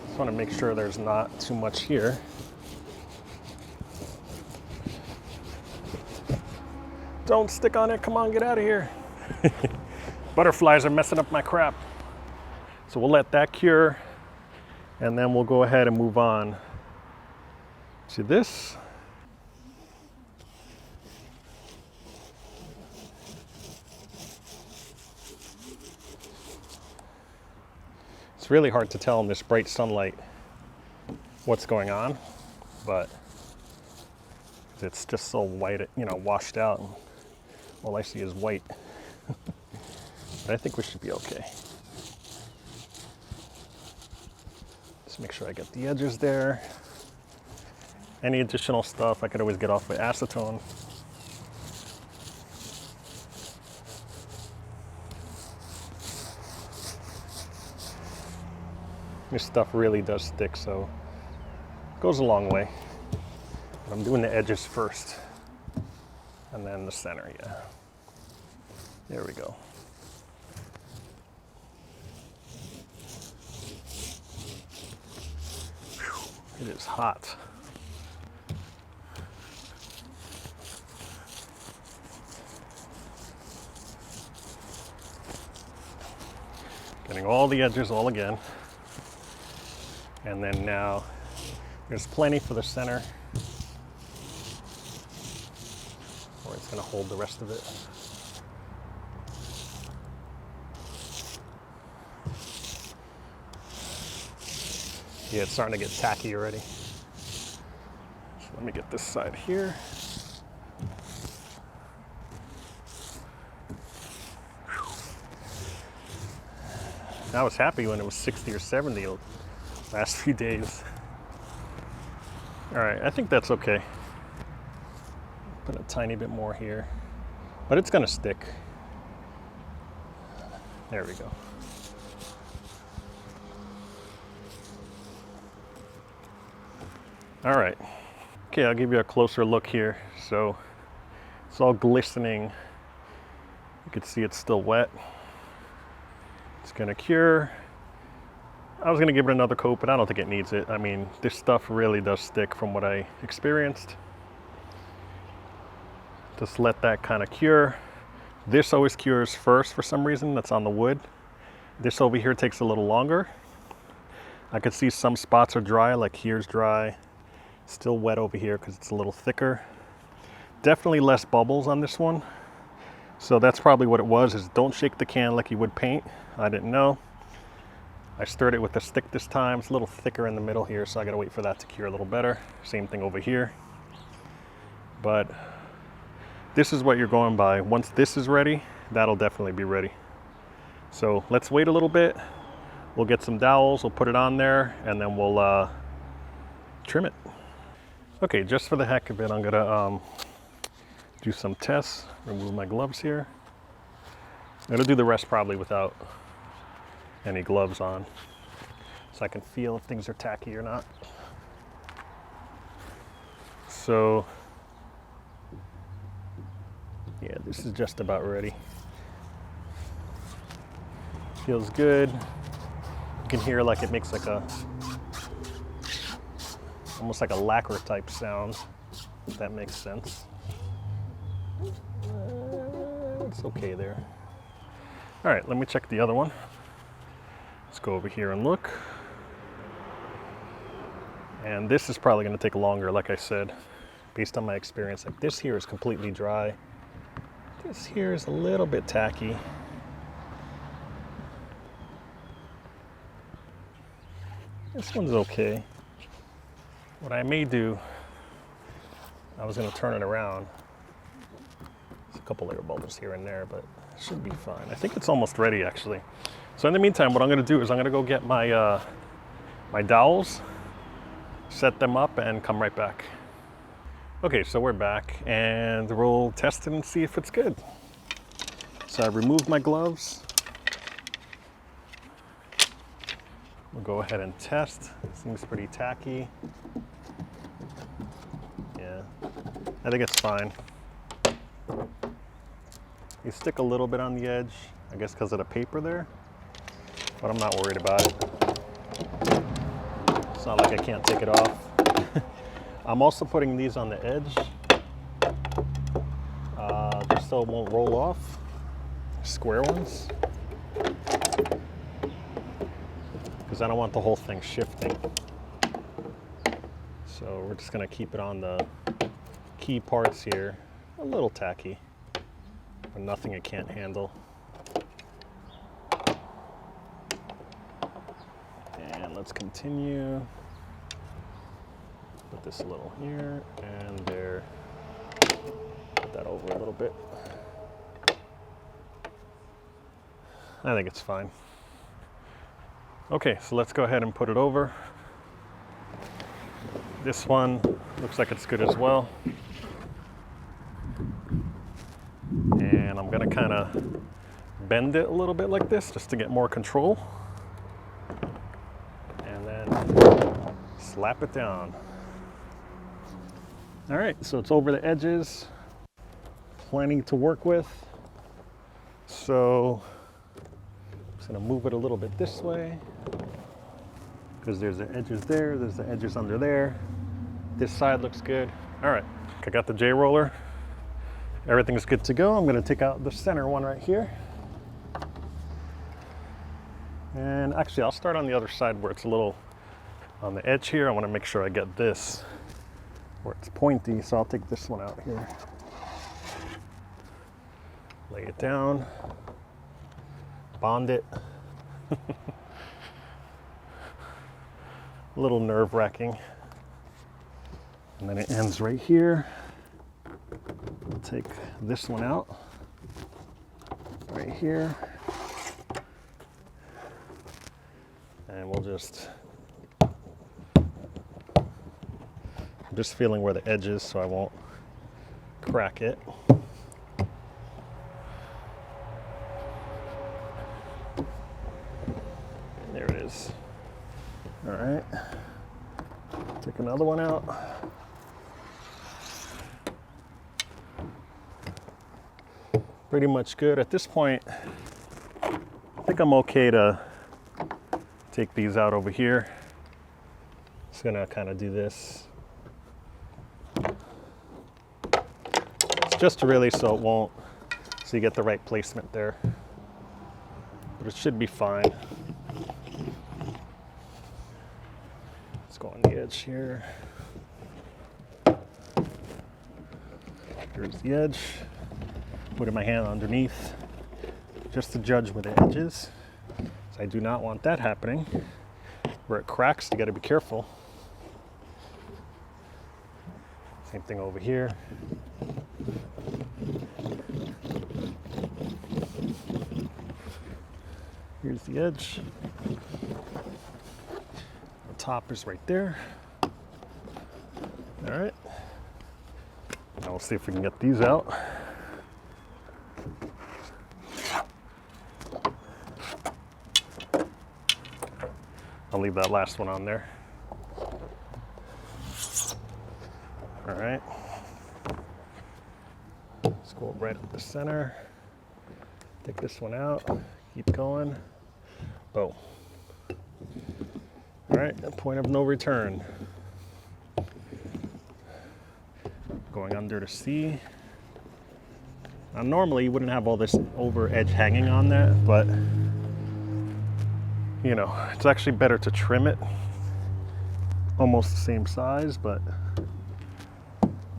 Just want to make sure there's not too much here. Don't stick on it, come on, get out of here. Butterflies are messing up my crap. So we'll let that cure, and then we'll go ahead and move on to this. It's really hard to tell in this bright sunlight what's going on, but it's just so white, you know, washed out, and all I see is white. But I think we should be okay. Just make sure I get the edges there. Any additional stuff I could always get off with acetone. This stuff really does stick, so it goes a long way. But I'm doing the edges first, and then the center, yeah. There we go. Whew, it is hot. Getting all the edges all again. And then now there's plenty for the center, or it's going to hold the rest of it. Yeah, it's starting to get tacky already. So let me get this side here. I was happy when it was 60 or 70 the last few days. All right, I think that's okay. Put a tiny bit more here, but it's gonna stick. There we go. All right, okay, I'll give you a closer look here. So it's all glistening. You can see it's still wet. It's gonna cure. I was gonna give it another coat, but I don't think it needs it. I mean, this stuff really does stick from what I experienced. Just let that kind of cure. This always cures first for some reason, that's on the wood. This over here takes a little longer. I could see some spots are dry, like here's dry. Still wet over here because it's a little thicker. Definitely less bubbles on this one. So that's probably what it was, is don't shake the can like you would paint. I didn't know. I stirred it with a stick this time. It's a little thicker in the middle here, so I gotta wait for that to cure a little better. Same thing over here. But this is what you're going by. Once this is ready, that'll definitely be ready. So let's wait a little bit. We'll get some dowels, we'll put it on there, and then we'll trim it. Okay, just for the heck of it, I'm gonna do some tests, remove my gloves here. I'm gonna do the rest probably without any gloves on, so I can feel if things are tacky or not. So yeah, this is just about ready. Feels good. You can hear like it makes like a, almost like a lacquer type sound, if that makes sense. It's okay there. All right, let me check the other one. Let's go over here and look. And this is probably going to take longer, like I said, based on my experience. Like this here is completely dry. This here is a little bit tacky. This one's okay. What I may do, I was going to turn it around. There's a couple air bubbles here and there, but it should be fine. I think it's almost ready, actually. So in the meantime, what I'm going to do is I'm going to go get my my dowels, set them up, and come right back. Okay, so we're back, and we'll test it and see if it's good. So I removed my gloves. We'll go ahead and test. It seems pretty tacky. Yeah, I think it's fine. You stick a little bit on the edge, I guess because of the paper there, but I'm not worried about it. It's not like I can't take it off. I'm also putting these on the edge, just so it won't roll off. Square ones. Because I don't want the whole thing shifting. So we're just gonna keep it on the key parts here. A little tacky, but nothing it can't handle. And let's continue. Put this a little here and there. Put that over a little bit. I think it's fine. Okay, so let's go ahead and put it over. This one looks like it's good as well. And I'm gonna kind of bend it a little bit like this just to get more control. And then slap it down. All right, so it's over the edges, plenty to work with. So I'm just gonna move it a little bit this way because there's the edges there, there's the edges under there. This side looks good. All right, I got the J-roller. Everything's good to go. I'm gonna take out the center one right here. And actually, I'll start on the other side where it's a little on the edge here. I wanna make sure I get this where it's pointy, so I'll take this one out here. Lay it down, bond it. A little nerve-wracking. And then it ends right here. We'll take this one out, right here. And we'll just, I'm just feeling where the edge is so I won't crack it. There it is. All right, take another one out. Pretty much good. At this point, I think I'm okay to take these out over here. Just gonna kind of do this. It's just really so it won't, so you get the right placement there. But it should be fine. Let's go on the edge here. Here's the edge. Putting my hand underneath just to judge where the edge is. So I do not want that happening. Where it cracks, you gotta be careful. Same thing over here. Here's the edge. The top is right there. All right. Now we'll see if we can get these out. I'll leave that last one on there. All right. Let's go right up the center. Take this one out. Keep going. Boom. All right, point of no return. Going under to C. Now normally you wouldn't have all this over edge hanging on there, but you know, it's actually better to trim it almost the same size, but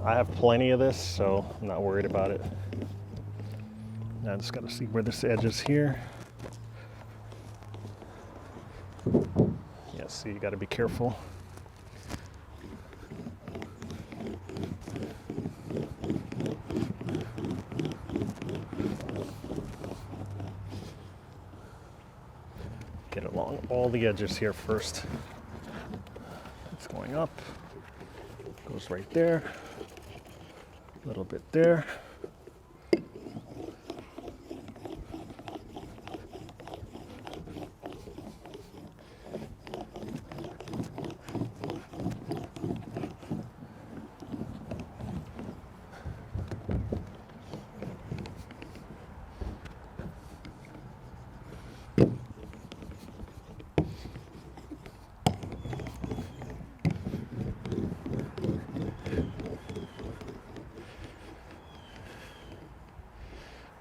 I have plenty of this, so I'm not worried about it. Now I just got to see where this edge is here. Yeah, see, you got to be careful. Get along all the edges here first. It's going up, goes right there, a little bit there.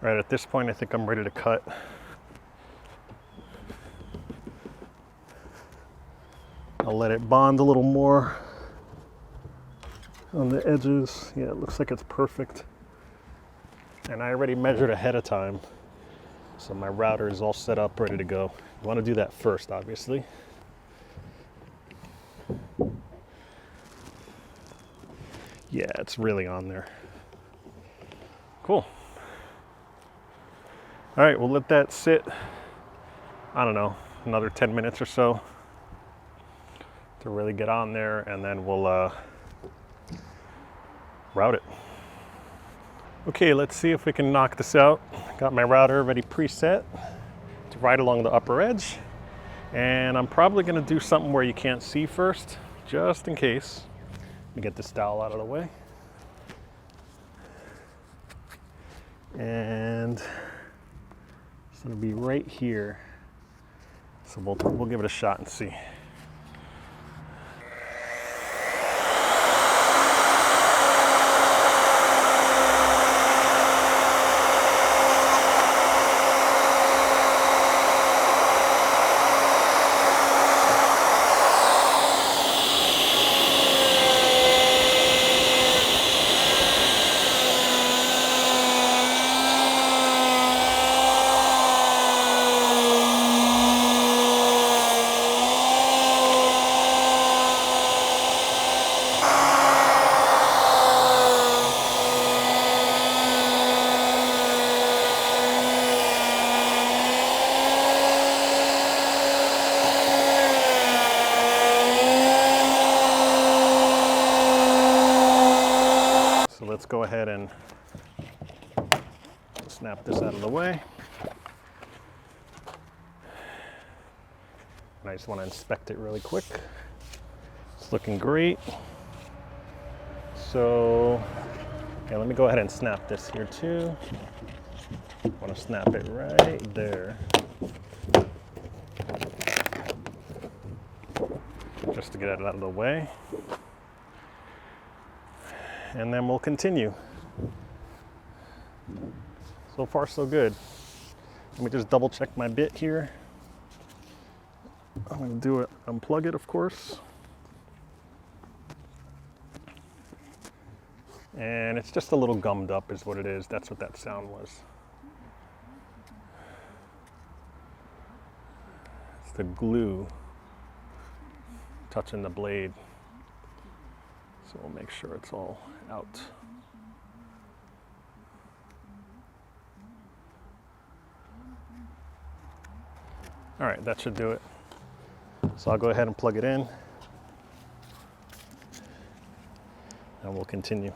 Right at this point, I think I'm ready to cut. I'll let it bond a little more on the edges. Yeah, it looks like it's perfect. And I already measured ahead of time, so my router is all set up, ready to go. You want to do that first, obviously. Yeah, it's really on there. Cool. All right, we'll let that sit, I don't know, another 10 minutes or so to really get on there, and then we'll route it. Okay, let's see if we can knock this out. Got my router already preset to right along the upper edge, and I'm probably gonna do something where you can't see first, just in case. Let me get this dowel out of the way. And it's gonna be right here. So we'll give it a shot and see. Let's go ahead and snap this out of the way. And I just want to inspect it really quick. It's looking great. So, yeah, let me go ahead and snap this here too. I want to snap it right there. Just to get it out of the way. And then we'll continue. So far, so good. Let me just double check my bit here. I'm gonna do it, unplug it, of course. And it's just a little gummed up is what it is. That's what that sound was. It's the glue touching the blade. So we'll make sure it's all out. All right, that should do it. So I'll go ahead and plug it in, and we'll continue.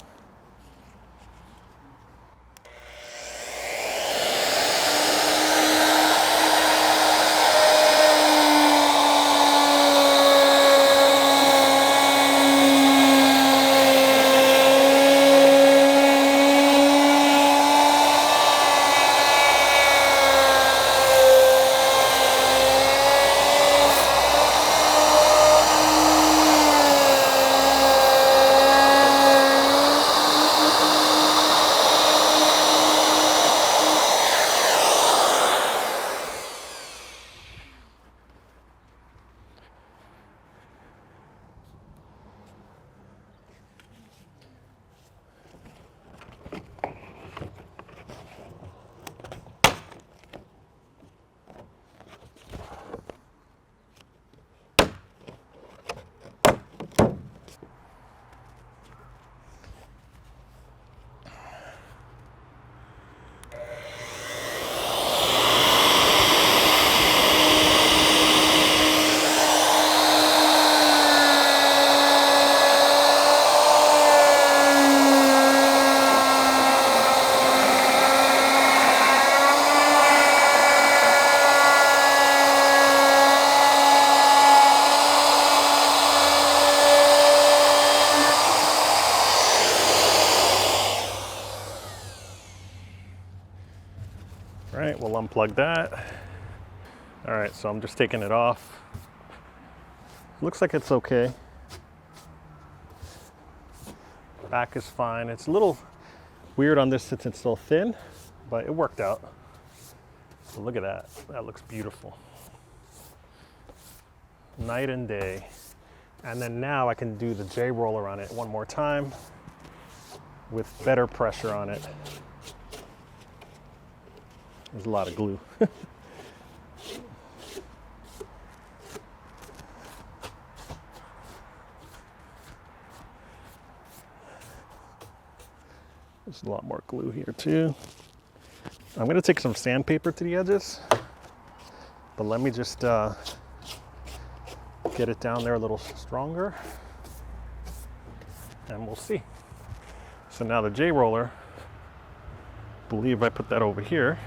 All right, we'll unplug that. All right, so I'm just taking it off. Looks like it's okay. Back is fine. It's a little weird on this since it's still thin, but it worked out. So look at that. That looks beautiful. Night and day. And then now I can do the J roller on it one more time with better pressure on it. There's a lot of glue. There's a lot more glue here too. I'm gonna take some sandpaper to the edges, but let me just get it down there a little stronger and we'll see. So now the J roller, I believe I put that over here.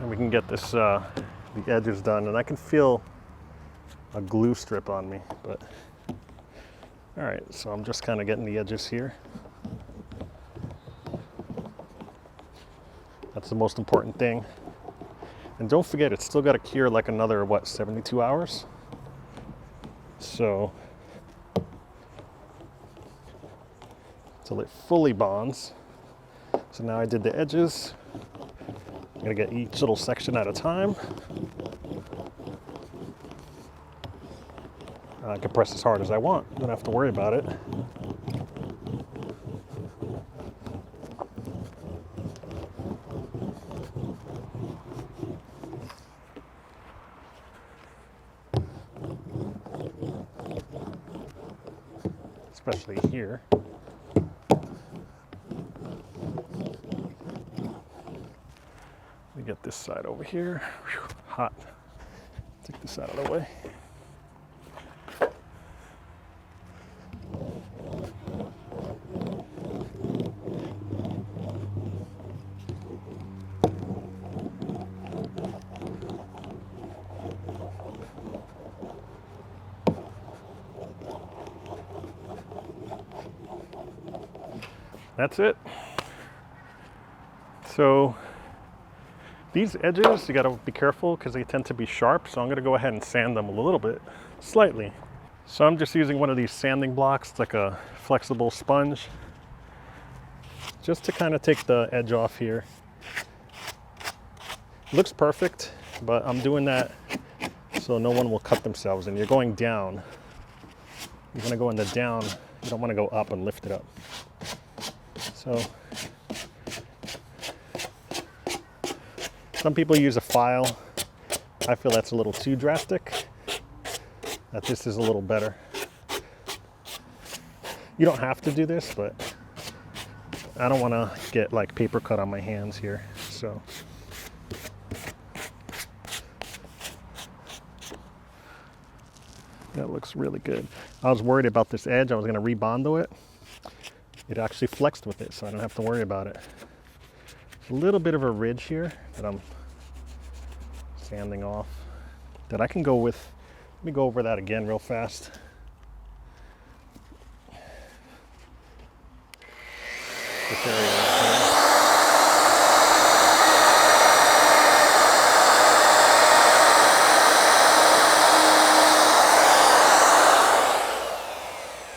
And we can get this, the edges done, and I can feel a glue strip on me, but all right, so I'm just kind of getting the edges here. That's the most important thing. And don't forget, it's still got to cure like another, what, 72 hours? So, till it fully bonds. So now I did the edges. I'm gonna get each little section at a time. I can press as hard as I want. Don't have to worry about it. Especially here. Let me get this side over here. Whew, hot. Take this out of the way. That's it. So these edges, you gotta be careful because they tend to be sharp. So I'm gonna go ahead and sand them a little bit, slightly. So I'm just using one of these sanding blocks. It's like a flexible sponge, just to kind of take the edge off here. It looks perfect, but I'm doing that so no one will cut themselves. And you're going down. You're gonna go in the down. You don't wanna go up and lift it up. So some people use a file. I feel that's a little too drastic. That this is a little better. You don't have to do this, but I don't want to get like paper cut on my hands here. So that looks really good. I was worried about this edge. I was going to rebondo it. It actually flexed with it, so I don't have to worry about it. There's a little bit of a ridge here that I'm sanding off that I can go with. Let me go over that again real fast. This area right here.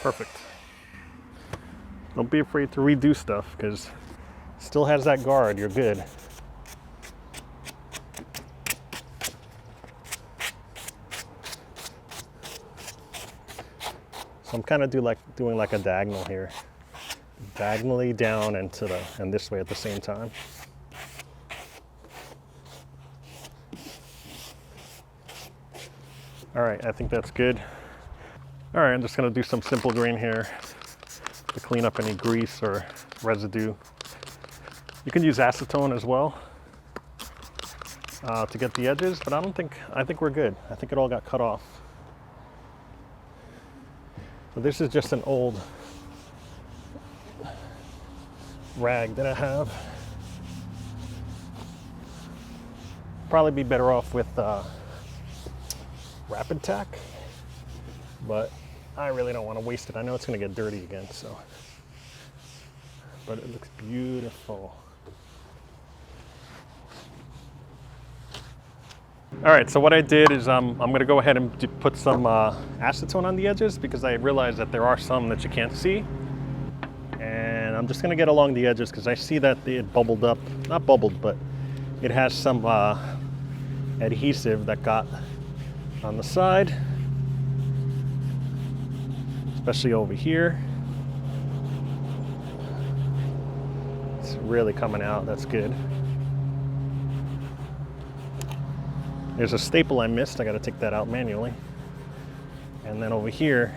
Perfect. Don't be afraid to redo stuff because it still has that guard. You're good. So I'm kind of doing like a diagonal here, diagonally down and and this way at the same time. All right, I think that's good. All right, I'm just gonna do some simple green here to clean up any grease or residue. You can use acetone as well to get the edges, but I think we're good. I think it all got cut off. So this is just an old rag that I have. Probably be better off with Rapid Tack, but I really don't want to waste it. I know it's going to get dirty again, so. But it looks beautiful. All right, so what I did is I'm going to go ahead and put some acetone on the edges because I realized that there are some that you can't see. And I'm just going to get along the edges because I see that it bubbled up. Not bubbled, but it has some adhesive that got on the side, especially over here. It's really coming out. That's good. There's a staple I missed. I got to take that out manually. And then over here,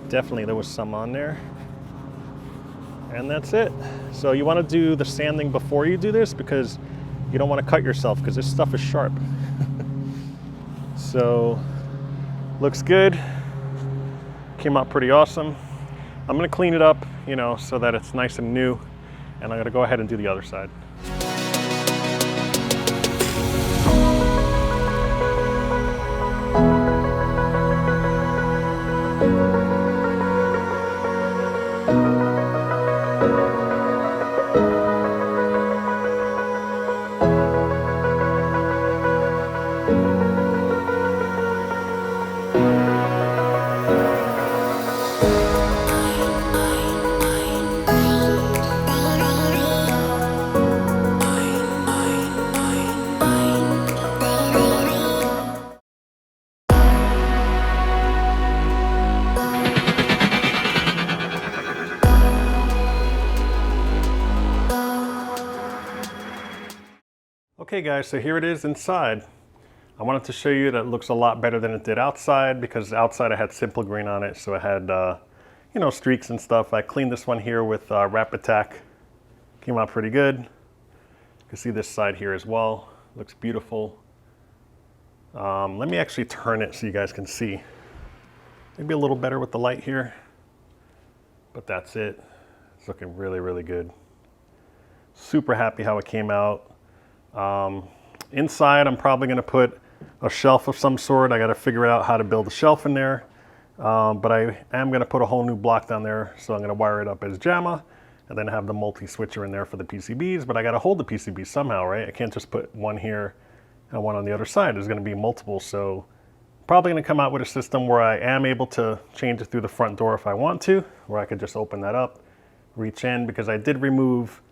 definitely there was some on there. And that's it. So you want to do the sanding before you do this because you don't want to cut yourself because this stuff is sharp. So looks good. Came out pretty awesome. I'm going to clean it up, you know, so that it's nice and new. And I'm going to go ahead and do the other side. Okay guys, so here it is inside. I wanted to show you that it looks a lot better than it did outside because outside I had simple green on it, so it had you know, streaks and stuff. I cleaned this one here with Rapid Tack. Came out pretty good. You can see this side here as well. Looks beautiful. Let me actually turn it so you guys can see. Maybe a little better with the light here, but that's it. It's looking really, really good. Super happy how it came out. Inside, I'm probably going to put a shelf of some sort. I got to figure out how to build a shelf in there. But I am going to put a whole new block down there. So I'm going to wire it up as JAMA and then have the multi-switcher in there for the PCBs. But I got to hold the PCBs somehow, right? I can't just put one here and one on the other side. There's going to be multiple. So probably going to come out with a system where I am able to change it through the front door if I want to, where I could just open that up, reach in, because I did remove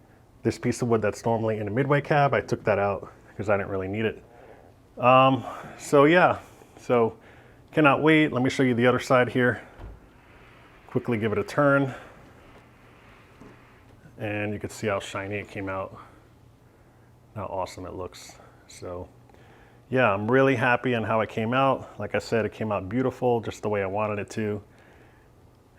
this piece of wood that's normally in a Midway cab. I took that out because I didn't really need it. So yeah, so cannot wait. Let me show you the other side here. Quickly give it a turn. And you can see how shiny it came out, how awesome it looks. So yeah, I'm really happy on how it came out. Like I said, it came out beautiful, just the way I wanted it to.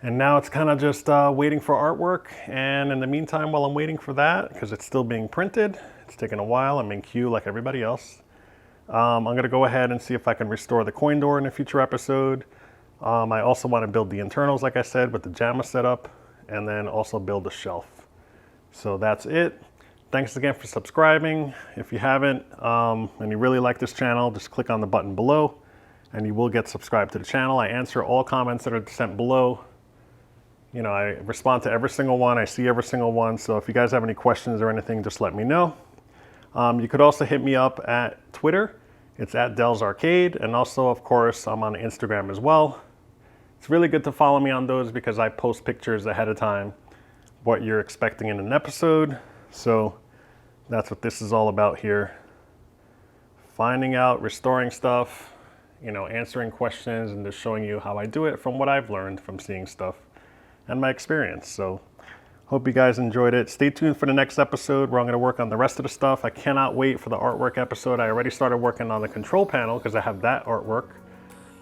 And now it's kind of just waiting for artwork. And in the meantime, while I'm waiting for that, because it's still being printed, it's taking a while. I'm in queue like everybody else. I'm going to go ahead and see if I can restore the coin door in a future episode. I also want to build the internals, like I said, with the JAMA setup, and then also build a shelf. So that's it. Thanks again for subscribing. If you haven't and you really like this channel, just click on the button below and you will get subscribed to the channel. I answer all comments that are sent below. You know, I respond to every single one. I see every single one. So if you guys have any questions or anything, just let me know. You could also hit me up at Twitter. It's at Del's Arcade. And also, of course, I'm on Instagram as well. It's really good to follow me on those because I post pictures ahead of time, what you're expecting in an episode. So that's what this is all about here. Finding out, restoring stuff, you know, answering questions and just showing you how I do it from what I've learned from seeing stuff and my experience. So hope you guys enjoyed it. Stay tuned for the next episode where I'm going to work on the rest of the stuff. I cannot wait for the artwork episode. I already started working on the control panel because I have that artwork.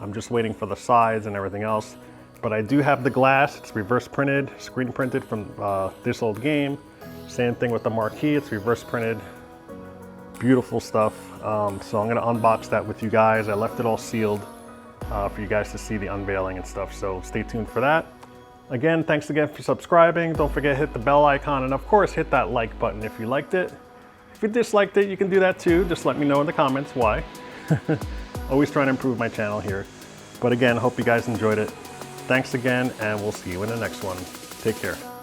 I'm just waiting for the sides and everything else. But I do have the glass. It's reverse printed, screen printed from this old game. Same thing with the marquee, it's reverse printed. Beautiful stuff. So I'm gonna unbox that with you guys. I left it all sealed for you guys to see the unveiling and stuff. So stay tuned for that. Again, thanks again for subscribing. Don't forget to hit the bell icon, and of course hit that like button if you liked it. If you disliked it, you can do that too. Just let me know in the comments why. Always trying to improve my channel here. But again, hope you guys enjoyed it. Thanks again, and we'll see you in the next one. Take care.